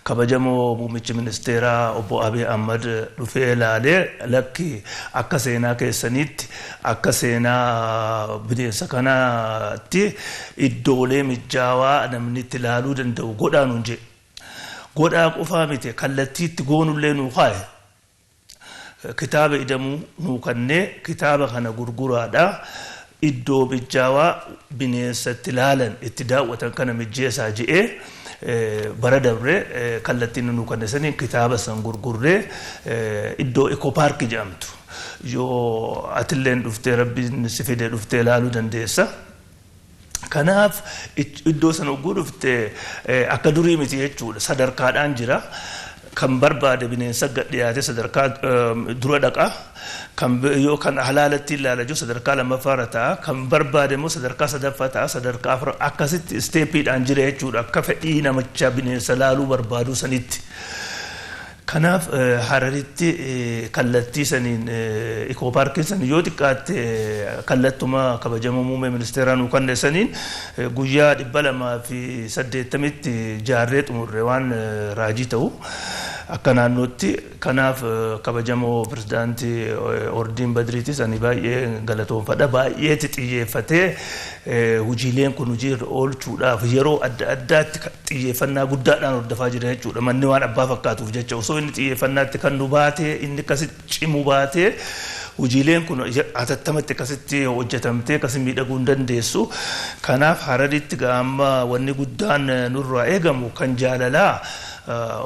kabajamoo muummichi ministeeraa obbo Abiy Ahmad dhufee ilaalee lakki akka seenaa keessaniitti akka seenaa bineensa kanaatti iddoolee mijaawaa namni itti ilaaluu danda'u godhaa nuun jedhe. Godhaa qofaa miti kallattiitti goonullee nuu kaaye. Kitaaba idamuu nuu kannee kitaaba kana gurguraadha. Iddoo mijaawaa bineensatti ilaalan itti daawwatan kana mijeessaa jedhee bara dabree kallattiin nuu kannee saniin kitaaba san gurgurree iddoo Ekopaarkii jedhamtu yoo atilleen dhuftee rabbiin si fidee dhuftee ilaaluu dandeessa. Kanaaf iddoo sana ugguu dhufte akka durii miti jechuudha. Sadarkaadhaan jira. Kan barbaade bineensa dhiyaate sadarkaa dura dhaqa. Kan yoo kan halaalatti ilaala jiru sadarkaa lammaffaa ta'a. Kan barbaade immoo sadarkaa sadaffaa ta'a. Sadarkaa afur akkasitti isteeppiidhaan jira jechuudha. Akka fedhii namicha bineensa laaluu barbaadu sanitti. Kanaaf Hararitti kallattii saniin ikoopaarkiin sanii yoo xiqqaatte kallattuma kabajamoo muummee ministeeraa nuu kanneen saniin guyyaa 280tti jaarree xumurre waan raajii ta'u akka naannootti. Kanaaf kabajamoo pirezidaantii Ordiin Badriitis ani baay'ee galatoomfadha. Baay'eetti xiyyeeffatee hojiileen kun hojiirra oolchuudhaaf yeroo adda addaatti xiyyeeffannaa guddaadhaan hordofaa jira jechuudha. Manni waan abbaa fakkaatuuf jecha osoo inni xiyyeeffannaatti kan nu baatee inni akkasitti cimu baatee hojiileen kun atattamatti akkasitti hojjetamtee akkasitti miidhaguu hin dandeessu. Kanaaf Hararitti gaamma wanni guddaan nurraa eegamu kan jaalalaa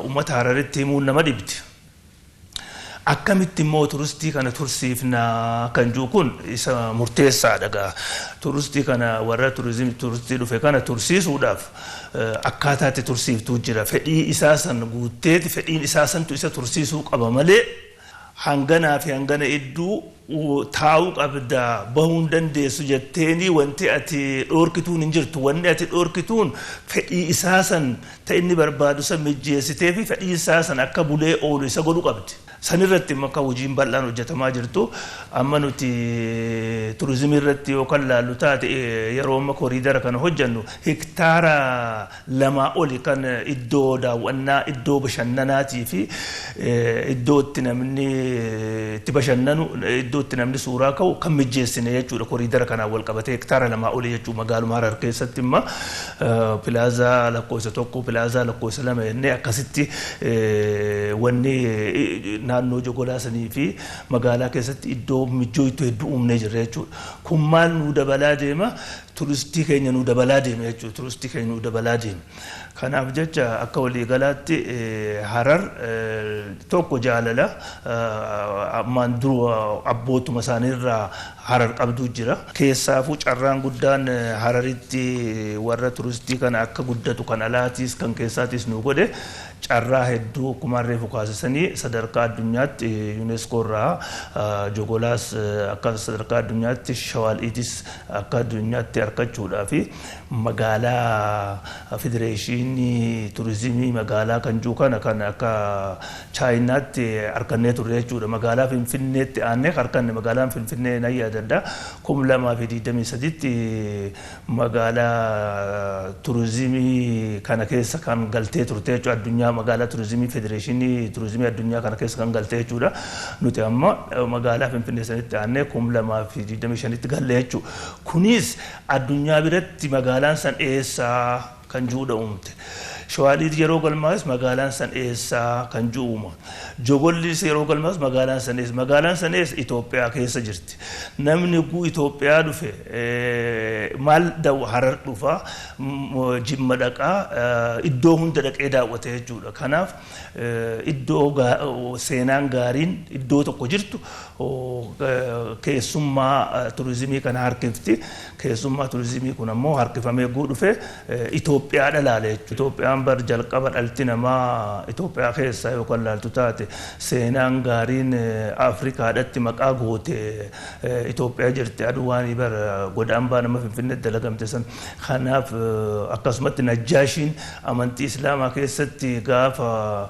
uummata Hararitti himuun nama dhibdi. Akkamitti immoo turistii kana tursiifna kan jiru kun isa murteessaadha. Turistii kana warra turistii dhufe kana tursiisuudhaaf akkaataatti tursiiftuu jira. Fedhii isaa san guutteeti fedhiin isaa santu isa tursiisuu qaba malee hanganaa fi hangana idduu taa'uu qabda bahuu hin dandeessu jetteeni wanti ati dhoorkituun hin jirtu. Wanni ati dhoorkituun fedhii isaa san ta'e inni barbaadu san mijjeessitee fi fedhii isaa san akka bulee oolu isa godhu qabdi. Sanirratti maka hojiin bal'aan hojjetamaa jirtu. Amma nuti turizimii irratti yookaan laallu taate yeroo amma koriidara kana hojjennu hektaara 2 oli kan iddoo daawwannaa iddoo bashannanaatii fi iddoo itti namni itti bashannanu iddoo itti namni suuraa ka'u kan mijjeessine jechuudha. Koriidara kanaan wal qabatee hektaara 2 oli jechuudha. Magaaluma Harar keessatti imma pilaazaa lakkoofsa 1 pilaazaa lakkoofsa 2 jennee akkasitti wanni naannoo Jogolaa sanii fi magaalaa keessatti iddoo mijjooytu hedduu uumnee jirra jechuudha. Kun maal nu dabalaa deema? Turistii keenya nu dabalaa deema jechuudha. Turistii keenya nu dabalaa deema. Kanaaf jecha akka waliigalaatti Harar tokko jaalala ammaan dura abbootuma isaaniirraa Harar qabduu jira. Keessaafuu carraan guddaan Hararitti warra turistii kana akka guddatu kan alaatiis kan keessaatiis nu godhe carraa hedduu akkuma reefu kaasisanii sadarkaa addunyaatti UNESCO irraa Jogolaas akka sadarkaa addunyaatti Shawaal'iitis akka addunyaatti argachuudhaa fi magaalaa federeeshinii turizimii magaalaa kan jiru kana kan akka Chaayinaatti argannee turre jechuudha. Magaalaa Finfinneetti aanee arganne. Magaalaan Finfinnee na yaadadha 2023tti magaalaa turizimii kana keessa kan galtee turte jechuudha. Addunyaa magaalaa turizimii federeeshinii turizimii addunyaa kana keessa kan galtee jechuudha. Nuti amma magaalaa Finfinnee sanitti aanee 2025tti galle jechuudha. Kunis addunyaa biratti magaalaan san eessaa kan jiruudha uumte. Shawaal'iitti yeroo galmaas magaalaan san eessaa kan jiru uuma. Jogollis yeroo galmaas magaalaan san eessa. Magaalaan san eessa Itoophiyaa keessa jirti. Namni guu Itoophiyaa dhufe maal daawwa Harar dhufa Jimma dhaqaa iddoo hunda dhaqee daawwate jechuudha. Kanaaf iddoo seenaan gaariin iddoo tokko jirtu keessummaa turizimii kana harkifti. Keessummaa turizimii kun ammoo harkifamee guu dhufe Itoophiyaa dhalaale jechuudha. Itoophiyaan bar jalqaba dhalti namaa Itoophiyaa keessa yookaan laaltu taate seenaan gaariin Afrikaadhaatti maqaa goote Itoophiyaa jirti. Aduwaanii bar godaambaa nama Finfinneetti dalagamte san. Kanaaf akkasumatti Najjaashiin amantii Islaamaa keessatti gaafa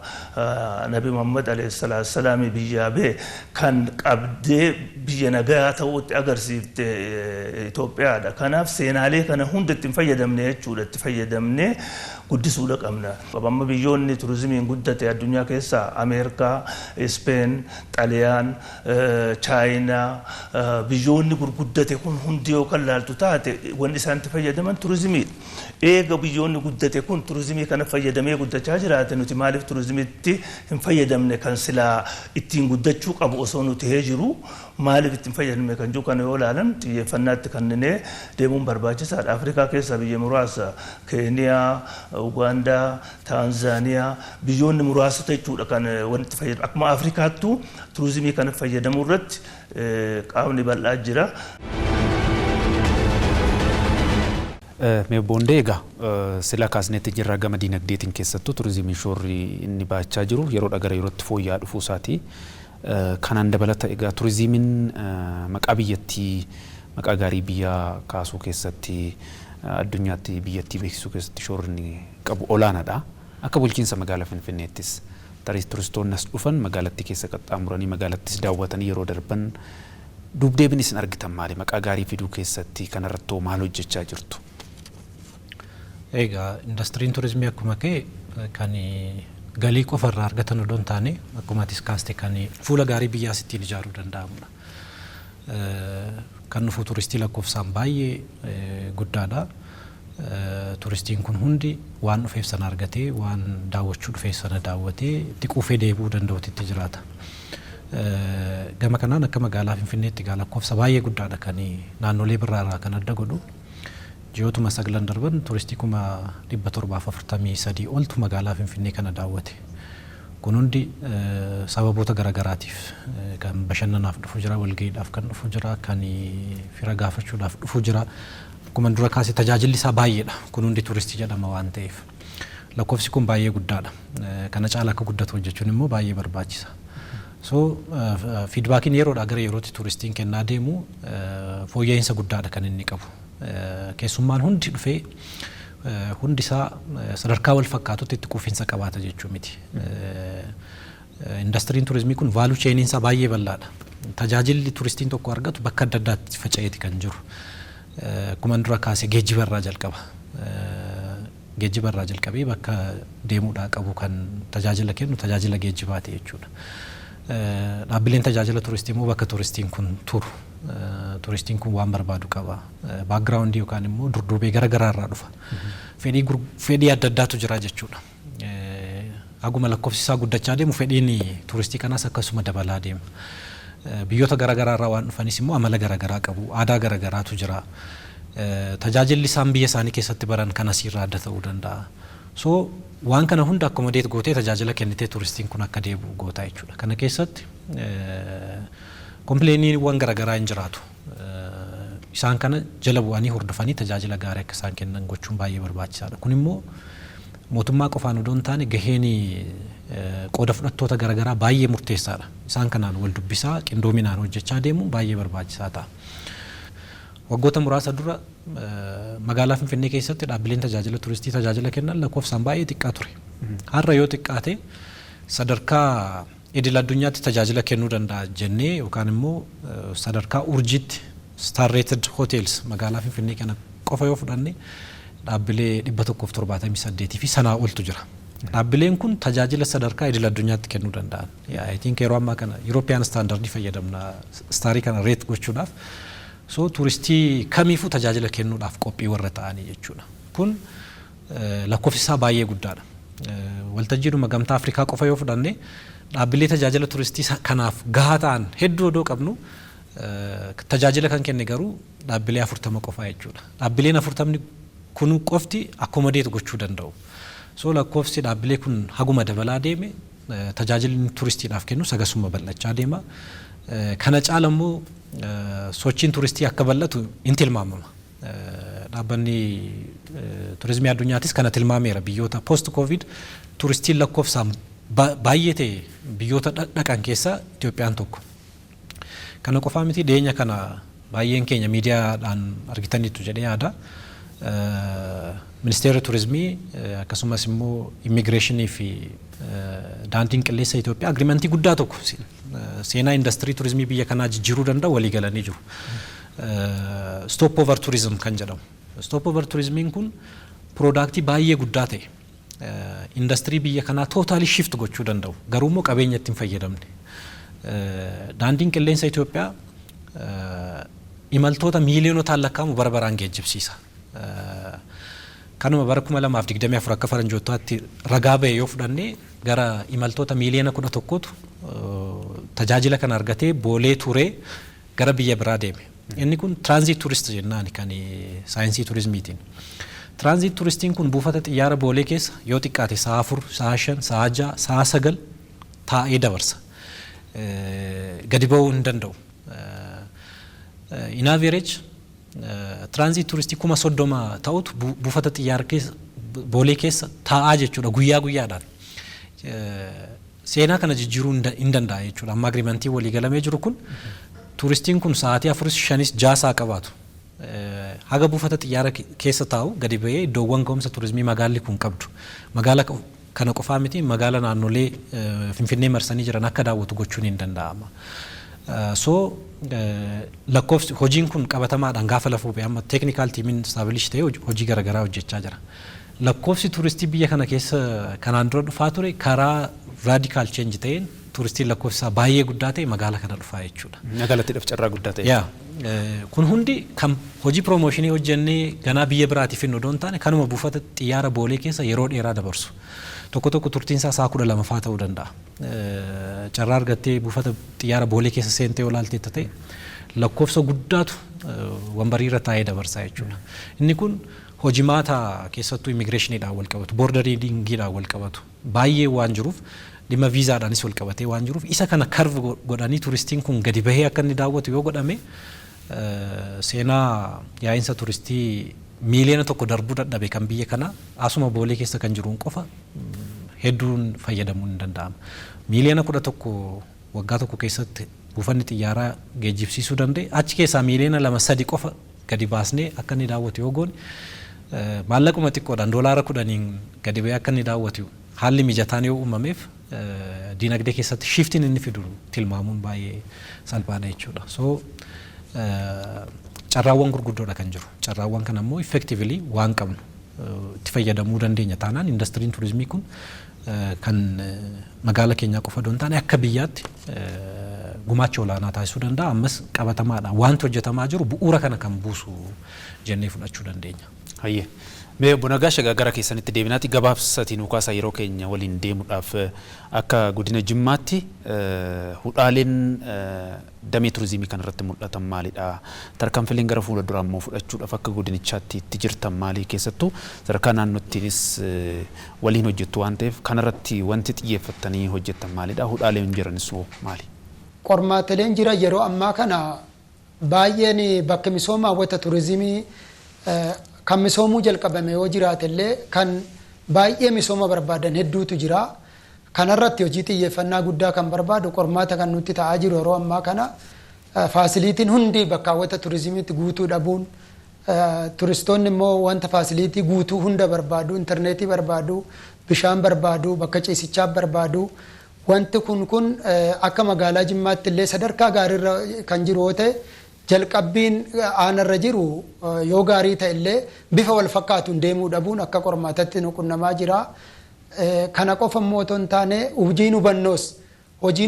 Nabi Muhammad alayhi salaam biyyaa ba'e kan qabdee biyya nagaa ta'uutti agarsiifte Itoophiyaadha. Kanaaf seenaalee kana hunda itti fayyadamne jechuudha. Itti fayyadamne guddisuudha qabna. Amma biyyoonni turizimiin guddate addunyaa keessaa Ameerikaa, Ispeen, Xaaliyaan, Chaayinaa biyyoonni gurguddate kun hundi yookaan laaltu taate wanni isaan itti fayyadaman turizimiidha. Eega biyyoonni guddate kun turizimii kana fayyadamee guddachaa jiraate nuti maaliif turizimiitti hin fayyadamne kan silaa ittiin guddachuu qabu osoo nuti jiru maaliif ittiin fayyadamne kan jiru kana yoo ilaalan xiyyeeffannaatti kanneen deemuun barbaachisaadha. Afrikaa keessaa biyya muraasa Keeniyaa, Ugaandaa, Taanzaaniyaa biyyoonni muraasa jechuudha kan wanti fayyadamu. Akkuma Afrikaattuu turizimii kana fayyadamuu irratti qaamni bal'aa jira. Mee boondee egaa sila kaasneetti jirraa gama diinagdeetiin keessattuu turizimiin shoorri inni baachaa jiru yeroodha gara yerootti fooyya'aa dhufuu isaati. Kanaan dabalata egaa turizimiin maqaa biyyattii maqaa gaarii biyyaa kaasuu keessatti addunyaatti biyyattii beeksisuu keessatti shoorri qabu olaanaadha. Akka bulchiinsa magaalaa Finfinneettis tarii turistoonni as dhufan magaalattii keessa qaxxaamuranii magaalattis daawwatanii yeroo darban dubdeebiin isin argitan maali? Maqaa gaarii fiduu keessatti kanarrattoo maal hojjechaa jirtu? Egaa indastiriin turizimii akkuma ka'e kan galii qofa irraa argatan odoo hin taane akkuma atis kaaste kan fuula gaarii biyyaas ittiin ijaaruu danda'amudha. Kan dhufu turistii lakkoofsaan baay'ee guddaadha. Turistiin kun hundi waan dhufeef sana argatee waan daawwachuu dhufeef sana daawwatee itti quufee deebi'uu danda'utti itti jiraata. Gama kanaan akka magaalaa Finfinneetti egaa lakkoofsa baay'ee guddaadha kan naannolee biraarraa kan adda godhu. Ji'ootuma 9 darban turistii 743 oltu magaalaa Finfinnee kana daawwate. Kun hundi sababoota garaagaraatiif kan bashannanaaf dhufu jira, walga'iidhaaf kan dhufu jira, kan fira gaafachuudhaaf dhufu jira. Akkuma dura kaasee tajaajilli isaa baay'eedha. Kun hundi turistii jedhama waan ta'eef. Lakkoofsi kun baay'ee guddaadha. Kana caalaa akka guddatu hojjechuun immoo baay'ee barbaachisa. So feedbackiin yeroodhaa gara yerootti turistiin kennaa deemu fooyya'insa guddaadha kan inni qabu. Keessummaan hundi dhufee hundi isaa sadarkaa wal fakkaatutti itti quufinsa qabaata jechuu miti. Indastiriin turizimii kun vaaluu cheeniinsaa baay'ee bal'aadha. Tajaajilli turistiin tokko argatu bakka adda addaatti faca'eeti kan jiru. Akkuma dura kaasee geejjiba irraa jalqaba. Geejjiba irraa jalqabee bakka deemuudhaa qabu kan tajaajila kennu tajaajila geejjibaati jechuudha. Dhaabbileen tajaajila turistii immoo bakka turistiin kun turu. Turistiin kun waan barbaadu qaba. Baakgiraawundii yookaan immoo durduubee garaagaraa irraa dhufa. Fedhii adda addaatu jira jechuudha. Haguma lakkoofsi isaa guddachaa deemu fedhiin turistii kanaas akkasuma dabalaa deema. Biyyoota garaagaraa irraa waan dhufanis immoo amala garaagaraa qabu. Aadaa garaagaraatu jira. Tajaajilli isaan biyya isaanii keessatti baran kan asirraa adda ta'uu danda'a. So waan kana hunda akkomodeet gootee tajaajila kennitee turistiin kun akka deebi'u gootaa jechuudha. Kana keessatti kompileeniiwwan garaagaraa hin jiraatu. Isaan kana jala bu'anii hordofanii tajaajila gaarii akka isaan kennan gochuun baay'ee barbaachisaadha. Kun immoo mootummaa qofaan odoo hin taane gaheen qooda fudhattoota garaagaraa baay'ee murteessaadha. Isaan kanaan wal dubbisaa qindoominaan hojjechaa deemuun baay'ee barbaachisaa ta'a. Waggoota muraasa dura magaalaa Finfinnee keessatti dhaabbileen tajaajila turistii tajaajila kennan lakkoofsaan baay'ee xiqqaa ture. Har'a yoo xiqqaate sadarkaa idil addunyaatti tajaajila kennuu danda'a jennee yookaan immoo sadarkaa urjiitti star rated hotels magaalaa Finfinnee kana qofa yoo fudhanne dhaabbilee 178 fi sanaa oltu jira. Dhaabbileen kun tajaajila sadarkaa idil addunyaatti kennuu danda'an. I think yeroo ammaa kana European standardii fayyadamna starii kana rate gochuudhaaf. So turistii kamiifuu tajaajila kennuudhaaf qophii warra ta'anii jechuudha. Kun lakkoofsi isaa baay'ee guddaadha. Waltajjiidhuma gamtaa Afrikaa qofa yoo fudhanne dhaabbilee tajaajila turistii kanaaf gahaa ta'an hedduu odoo qabnu tajaajila kan kenne garuu dhaabbilee 40 qofaa jechuudha. Dhaabbileen 40 kun qofti akkomodeet gochuu danda'u. So lakkoofsi dhaabbilee kun haguma dabalaa deeme tajaajilli turistiidhaaf kennu sagasuma bal'achaa deema. Kana caala immoo sochiin turistii akka bal'atu in tilmaamama. Dhaabbanni turizimii addunyaatis kana tilmaameera biyyoota post covid turistiin lakkoofsaan baay'ee ta'e biyyoota dhaqan keessaa Itoophiyaan tokko. Kana qofaa miti dhiyeenya kana baay'een keenya miidiyaadhaan argitaniitu jedhee yaada. Ministeerri turizimii akkasumas immoo immigireeshinii fi daandiin qilleensa Itoophiyaa agriimentii guddaa tokko seenaa industirii turizimii biyya kanaa jijjiiruu danda'u walii galanii jiru. Stop over tourism kan jedhamu. Stop over tourismiin kun piroodaaktii baay'ee guddaa ta'e industirii biyya kanaa tootaalii shift gochuu danda'u. Garuu immoo qabeenya ittiin fayyadamne. Daandiin qilleensa Itoophiyaa imaltoota miiliyonotaan lakkaa'amu bara baraan geejjibsiisa. Kanuma bara 2024 akka faranjootaatti ragaa ba'e yoo fudhanne gara imaltoota miiliyoona 11tu tajaajila kana argatee boolee turee gara biyya biraa deeme. Inni kun transit tourist jennaan kan saayinsii turizimiitiin. Transit turistiin kun buufata xiyyaara boolee keessa yoo xiqqaate sa'a 4, sa'a 5, sa'a 6, sa'a 9 taa'ee dabarsa. Gadi ba'uu hin danda'u. In average Transit turistii kuma 30 ta'utu buufata xiyyaara keessa boolee keessa taa'aa jechuudha guyyaa guyyaadhaan. Seenaa kana jijjiiruu hin danda'a jechuudha. Amma agriimentii walii galamee jiru kun turistiin kun sa'aatii 4-5-6 qabaatu. Haga buufata xiyyaara keessa taa'u gadi ba'ee iddoowwan ga'umsa turizimii magaalli kun qabdu. Magaala kana qofaa miti magaala naannolee Finfinnee marsanii jiran akka daawwatu gochuun hin danda'ama. Lakkoofsi hojiin kun qabatamaadhaan gaafa lafuu ba'e amma teeknikaal tiimiin istaabilish ta'ee hojii garaagaraa hojjechaa jira. Lakkoofsi turistii biyya kana keessa kanaan dura dhufaa ture karaa raadikaal cheenji ta'een turistiin lakkoofsa baay'ee guddaa ta'e magaala kana dhufaa jechuudha. Magaalattiidhaaf carraa guddaa ta'e. Kun hundi kan hojii piroomooshinii hojjennee ganaa biyya biraatiif hin odoo hin taane kanuma buufata xiyyaara boolee keessa yeroo dheeraa dabarsu. Tokko turtiin isaa 12 fa'aa ta'uu danda'a. Carraa argattee buufata xiyyaara boolee keessa seentee olaaltee ta'e lakkoofsa guddaatu wambarii irra taa'ee dabarsaa jechuudha. Inni kun hojimaata keessattuu immigireeshiniidhaan wal qabatu, boordariingiidhaan wal qabatu baay'ee waan jiruuf dhimma viizaadhaanis wal qabatee waan jiruuf isa kana karv godhanii turistiin kun gadi bahee akka inni daawwatu yoo godhame seenaa yaa'insa turistii miiliyoona 1 darbuu dadhabe kan biyya kana asuma boolee keessa kan jiruun qofa hedduun fayyadamuu hin danda'ama. Miiliyoona 11 waggaa tokko keessatti buufanni xiyyaaraa geejjibsiisuu danda'e achi keessaa miiliyoona 2-3 qofa gadi baasnee akka inni daawwatu yoo goone maallaquma xiqqoodhaan doolaara 10 gadi bahee akka inni daawwatu haalli mijataan yoo uumameef dinagdee keessatti shiftiin inni fidu tilmaamuun baay'ee salphaadha jechuudha. Carraawwan gurguddoodha kan jiru. Carraawwan kana immoo effectively waan qabnu itti fayyadamuu dandeenya taanaan indastiriin turizimii kun kan magaala keenyaa qofa doon taane akka biyyaatti gumaacha olaanaa taasisuu danda'a. Ammas qabatamaadha wanti hojjetamaa jiru bu'uura kana kan buusu jennee fudhachuu dandeenya. Hayyee. Mee obbo Nagaash gara keessanitti deebinaatti gabaabsatiin ukaasaa yeroo keenya waliin deemuudhaaf akka godina Jimmaatti hudhaaleen damee turizimii kanarratti mul'atan maalidha? Tarkaanfileen gara fuula duraa immoo fudhachuudhaaf akka godinichaatti itti jirtan maalii keessattuu sadarkaa naannottiinis waliin hojjettu waan ta'eef kanarratti wanti xiyyeeffattanii hojjettan maalidha? Hudhaaleen jiranis maali? Qormaatileen jira yeroo ammaa kana baay'een bakka misooma hawwata turizimii kan misoomuu jalqabame yoo jiraatellee kan baay'ee misooma barbaadan hedduutu jira. Kanarratti hojii xiyyeeffannaa guddaa kan barbaadu qormaata kan nutti ta'aa jiru yeroo ammaa kana faasiliitiin hundi bakka hawwata turizimiitti guutuu dhabuun turistoonni immoo wanta faasiliitii guutuu hunda barbaadu, intarneetii barbaadu, bishaan barbaadu, bakka ciisichaa barbaadu. Wanti kun akka magaalaa Jimmaatti illee sadarkaa gaariirra kan jiru yoo ta'e jalqabbiin aanarra jiru yoo gaarii ta'e illee bifa wal fakkaatuun deemuu dhabuun akka qormaatatti nu qunnamaa jira. Kana qofa immoo otoo hin taane hojiin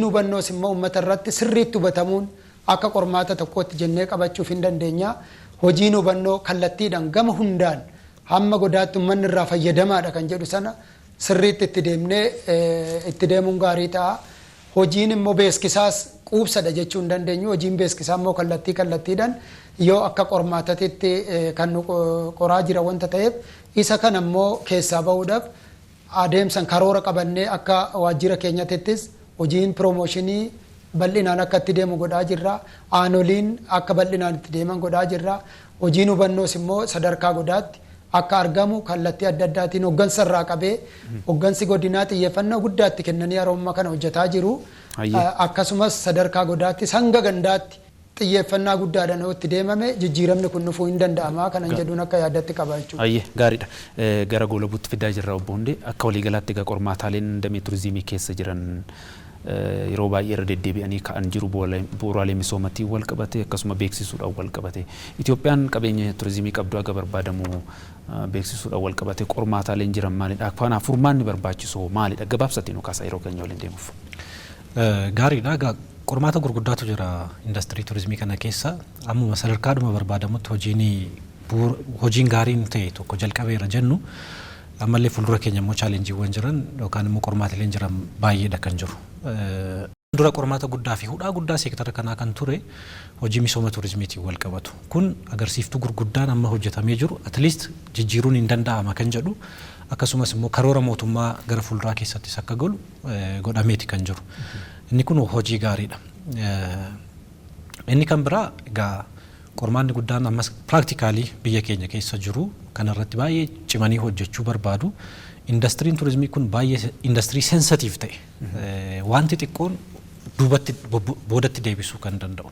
hubannoos immoo uummata irratti sirriitti hubatamuun akka qormaata tokkotti jennee qabachuuf hin dandeenya. Hojiin hubannoo kallattiidhaan gama hundaan hamma godaatti uummanni irraa fayyadamaadha kan jedhu sana sirriitti itti deemuun gaarii ta'a. Hojiin immoo beeskisaas quubsadha jechuu hin dandeenyu. Hojiin beeskisaa immoo kallattiidhaan yoo akka qormaatatitti kan nu qoraa jira wanta ta'eef isa kana immoo keessaa bahuudhaaf adeemsan karoora qabannee akka waajjira keenyattis hojiin piroomooshinii bal'inaan akka itti deemu godhaa jirra. Aanoliin akka bal'inaan itti deeman godhaa jirra. Hojiin hubannoos immoo sadarkaa godaatti akka argamu kallattii adda addaatiin hooggansa irraa qabee hooggansi godinaa xiyyeeffannoo guddaatti kennanii yeroo ammaa kana hojjetaa jiru. Akkasumas sadarkaa godaatti hanga gandaatti xiyyeeffannaa guddaadhaan yoo itti deemame jijjiiramni kun dhufuu hin danda'ama kanan jedhuun akka yaadatti qaba jechuudha. Ayyee gaariidha. Gara goolabuutti fidaa jirra obbo Hundee akka waliigalaatti egaa qormaataaleen damee turizimii keessa jiran yeroo baay'ee irra deddeebi'anii ka'an jiru bu'uuraalee misoomatii wal qabate akkasuma beeksisuudhaan wal qabate Itoophiyaan qabeenya turizimii qabdu akka barbaadamu beeksisuudhaan wal qabate qormaataaleen jiran maalidha? Kanaaf furmaanni barbaachisu maalidha? Gabaabsatiin ukaasaa yeroo keenya waliin deemuuf. Gaariidha. Qormaata gurguddaatu jira industirii turizimii kana keessa. Ammuma sadarkaadhuma barbaadamutti hojiin gaariin ta'e tokko jalqabeera jennu. Ammallee fuuldura keenya immoo chaalenjiiwwan jiran yookaan immoo qormaatileen jiran baay'eedha kan jiru. Dura qormaata guddaa fi hudhaa guddaa seektara kanaa kan ture hojii misooma turizimiitiin wal qabatu. Kun agarsiiftuu gurguddaan amma hojjetamee jiru at least jijjiiruun hin danda'ama kan jedhu akkasumas immoo karoora mootummaa gara fuulduraa keessattis akka galu godhameeti kan jiru. Inni kun hojii gaariidha. Inni kan biraa egaa qormaanni guddaan ammas practically biyya keenya keessa jiru kanarratti baay'ee cimanii hojjechuu barbaadu. Indastiriin turizimii kun baay'ee indastirii sensitive ta'e wanti xiqqoon duubatti boodatti deebisuu kan danda'u.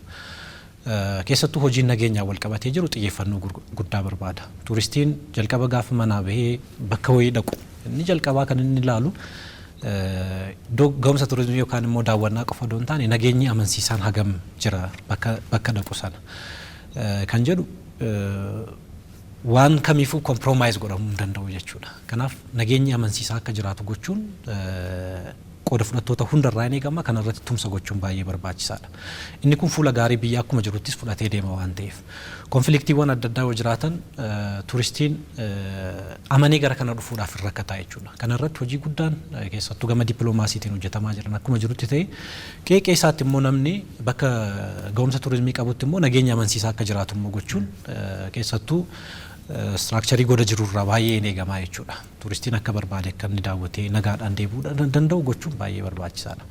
Keessattuu hojiin nageenyaa wal qabatee jiru xiyyeeffannoo guddaa barbaada. Turistiin jalqaba gaafa manaa bahee bakka wayii dhaqu inni jalqabaa kan inni ilaalu ga'umsa turizimii yookaan immoo daawwannaa qofa osoo hin taane nageenyi amansiisaan hagam jira bakka dhaqu sana kan jedhu waan kamiifuu compromise godhamuu hin danda'u jechuudha. Kanaaf nageenyi amansiisaa akka jiraatu gochuun qooda fudhattoota hundarraa ni eegama. Kanarratti tumsa gochuun baay'ee barbaachisaadha. Inni kun fuula gaarii biyya akkuma jiruttis fudhatee deema waan ta'eef. Konfliktiiwwan adda addaa yoo jiraatan turistiin amanee gara kana dhufuudhaaf hin rakkataa jechuudha. Kanarratti hojii guddaan keessattuu gama dippiloomaasiitiin hojjetamaa jiran akkuma jirutti ta'e qeeqee isaatti immoo namni bakka ga'umsa turizimii qabutti immoo nageenya amansiisaa akka jiraatu immoo gochuun keessattuu structure goda jirurraa baay'ee eegamaa jechuudha. Turistiin akka barbaade akka inni daawwatee nagaadhaan deebi'uu danda'u gochuun baay'ee barbaachisaadha.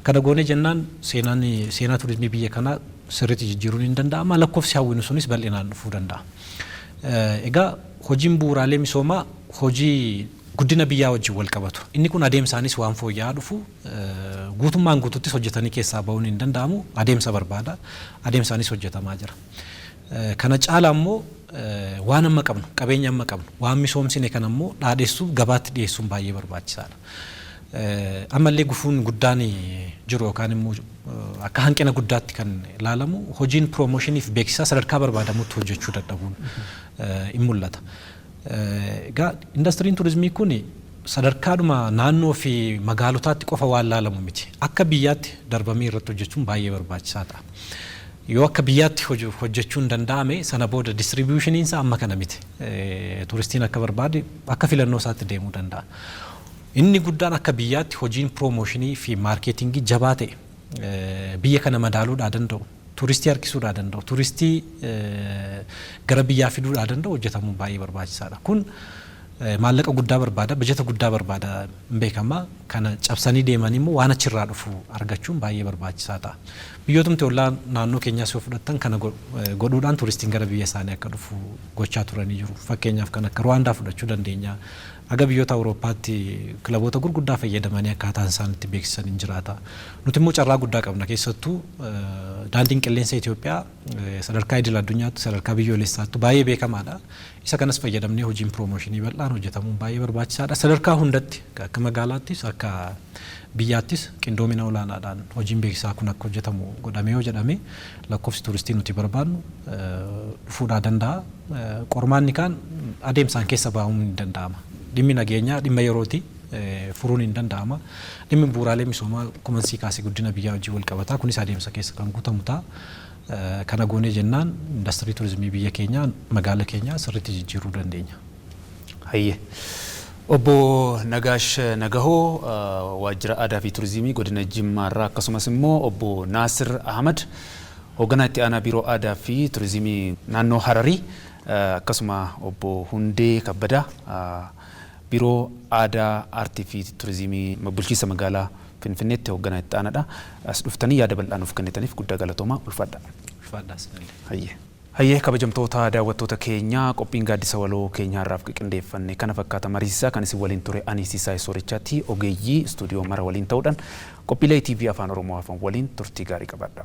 Kana goonee jennaan seenaa turizimii biyya kanaa sirriitti jijjiiruun hin danda'ama. Lakkoofsi hawwinu sunis bal'inaan dhufuu danda'a. Egaa hojiin bu'uuraalee misoomaa hojii guddina biyyaa wajjin wal qabatu. Inni kun adeemsaanis waan fooyya'aa dhufu guutummaan guututtis hojjetanii keessaa ba'uun hin danda'amu. Adeemsa barbaada. Adeemsaanis hojjetamaa jira. Kana caala immoo waan amma qabnu qabeenya amma qabnu waan misoomsine kan ammoo dhaadheessuu gabaatti dhiyeessuun baay'ee barbaachisaadha. Ammallee gufuun guddaan jiru yookaan immoo akka hanqina guddaatti kan ilaalamu hojiin promoshiniif beeksisaa sadarkaa barbaadamutti hojjechuu dadhabuun in mul'ata. Egaa indastiriin turizimii kun sadarkaadhuma naannoo fi magaalotaatti qofa waan ilaalamu miti. Akka biyyaatti darbamee irratti hojjechuun baay'ee barbaachisaadha. Yoo akka biyyaatti hojjechuun danda'ame sana booda distribuutioniin isaa amma kana miti. Turistiin akka barbaade akka filannoo isaatti deemuu danda'a. Inni guddaan akka biyyaatti hojiin promooshinii fi maarkeetingii jabaa ta'e biyya kana madaaluudhaa danda'u, turistii harkisuudhaa danda'u, turistii gara biyyaa fiduudhaa danda'u hojjetamuun baay'ee barbaachisaadha. Kun maallaqa guddaa barbaada, bajeta guddaa barbaada beekama. Kana cabsanii deemanii immoo waan achirraa dhufu argachuun baay'ee barbaachisaa ta'a. Biyyootni ollaan naannoo keenyaas yoo fudhattan kana godhuudhaan turistiin gara biyya isaanii akka dhufu gochaa turanii jiru. Fakkeenyaaf kan akka Ruwaandaa fudhachuu dandeenya. Aga biyyoota Awurooppaatti kilaboota gurguddaa fayyadamanii akkaataan isaan itti beeksisan hin jiraata. Nuti immoo carraa guddaa qabna keessattuu daandiin qilleensa Itoophiyaa sadarkaa idil addunyaatti sadarkaa biyyoolessaatti baay'ee beekamaadha. Isa kanas fayyadamnee hojiin promooshinii bal'aan hojjetamuun baay'ee barbaachisaadha. Sadarkaa hundatti akka magaalaattis akka biyyaattis qindoomina olaanaadhaan hojiin beeksisaa kun akka hojjetamu godhamee yoo jedhame lakkoofsi turistii nuti barbaadnu dhufuudhaa danda'a. Qormaanni kaan adeemsaan keessa ba'uun hin danda'ama. Dhimmi nageenyaa dhimma yerooti furuun hin danda'ama. Dhimmi bu'uuraalee misoomaa kumansii kaasee guddina biyyaa wajjin wal qabataa kunis adeemsa keessa kan guutamu ta'a. Kana goonee jennaan indastirii turizimii biyya keenyaa magaala keenyaa sirriitti jijjiiruu dandeenya. Hayyee. Obbo Nagaash Nagahoo waajjira aadaa fi turizimii godina Jimmaarraa akkasumas immoo obbo Naasir Ahmad hoogganaa itti aanaa biiroo aadaa fi turizimii naannoo Hararii akkasuma obbo Hundee Kabbadaa biiroo aadaa aartii fi turizimii bulchiinsa magaalaa Finfinneetti hoogganaa itti aanaadha. As dhuftanii yaada bal'aa nuuf kennitaniif guddaa galatoomaa ulfaadha. Hayyee. Hayyee kabajamtoota daawwattoota keenyaa qophiin gaaddisa waloo keenyaarraaf qindeeffanne kana fakkaata mariisisaa kan isin waliin ture ani Siisaa Soorichaatti ogeeyyii istuudiyoo mara waliin ta'uudhaan qophiilee TV Afaan Oromoo hafan waliin turtii gaarii qabaadha.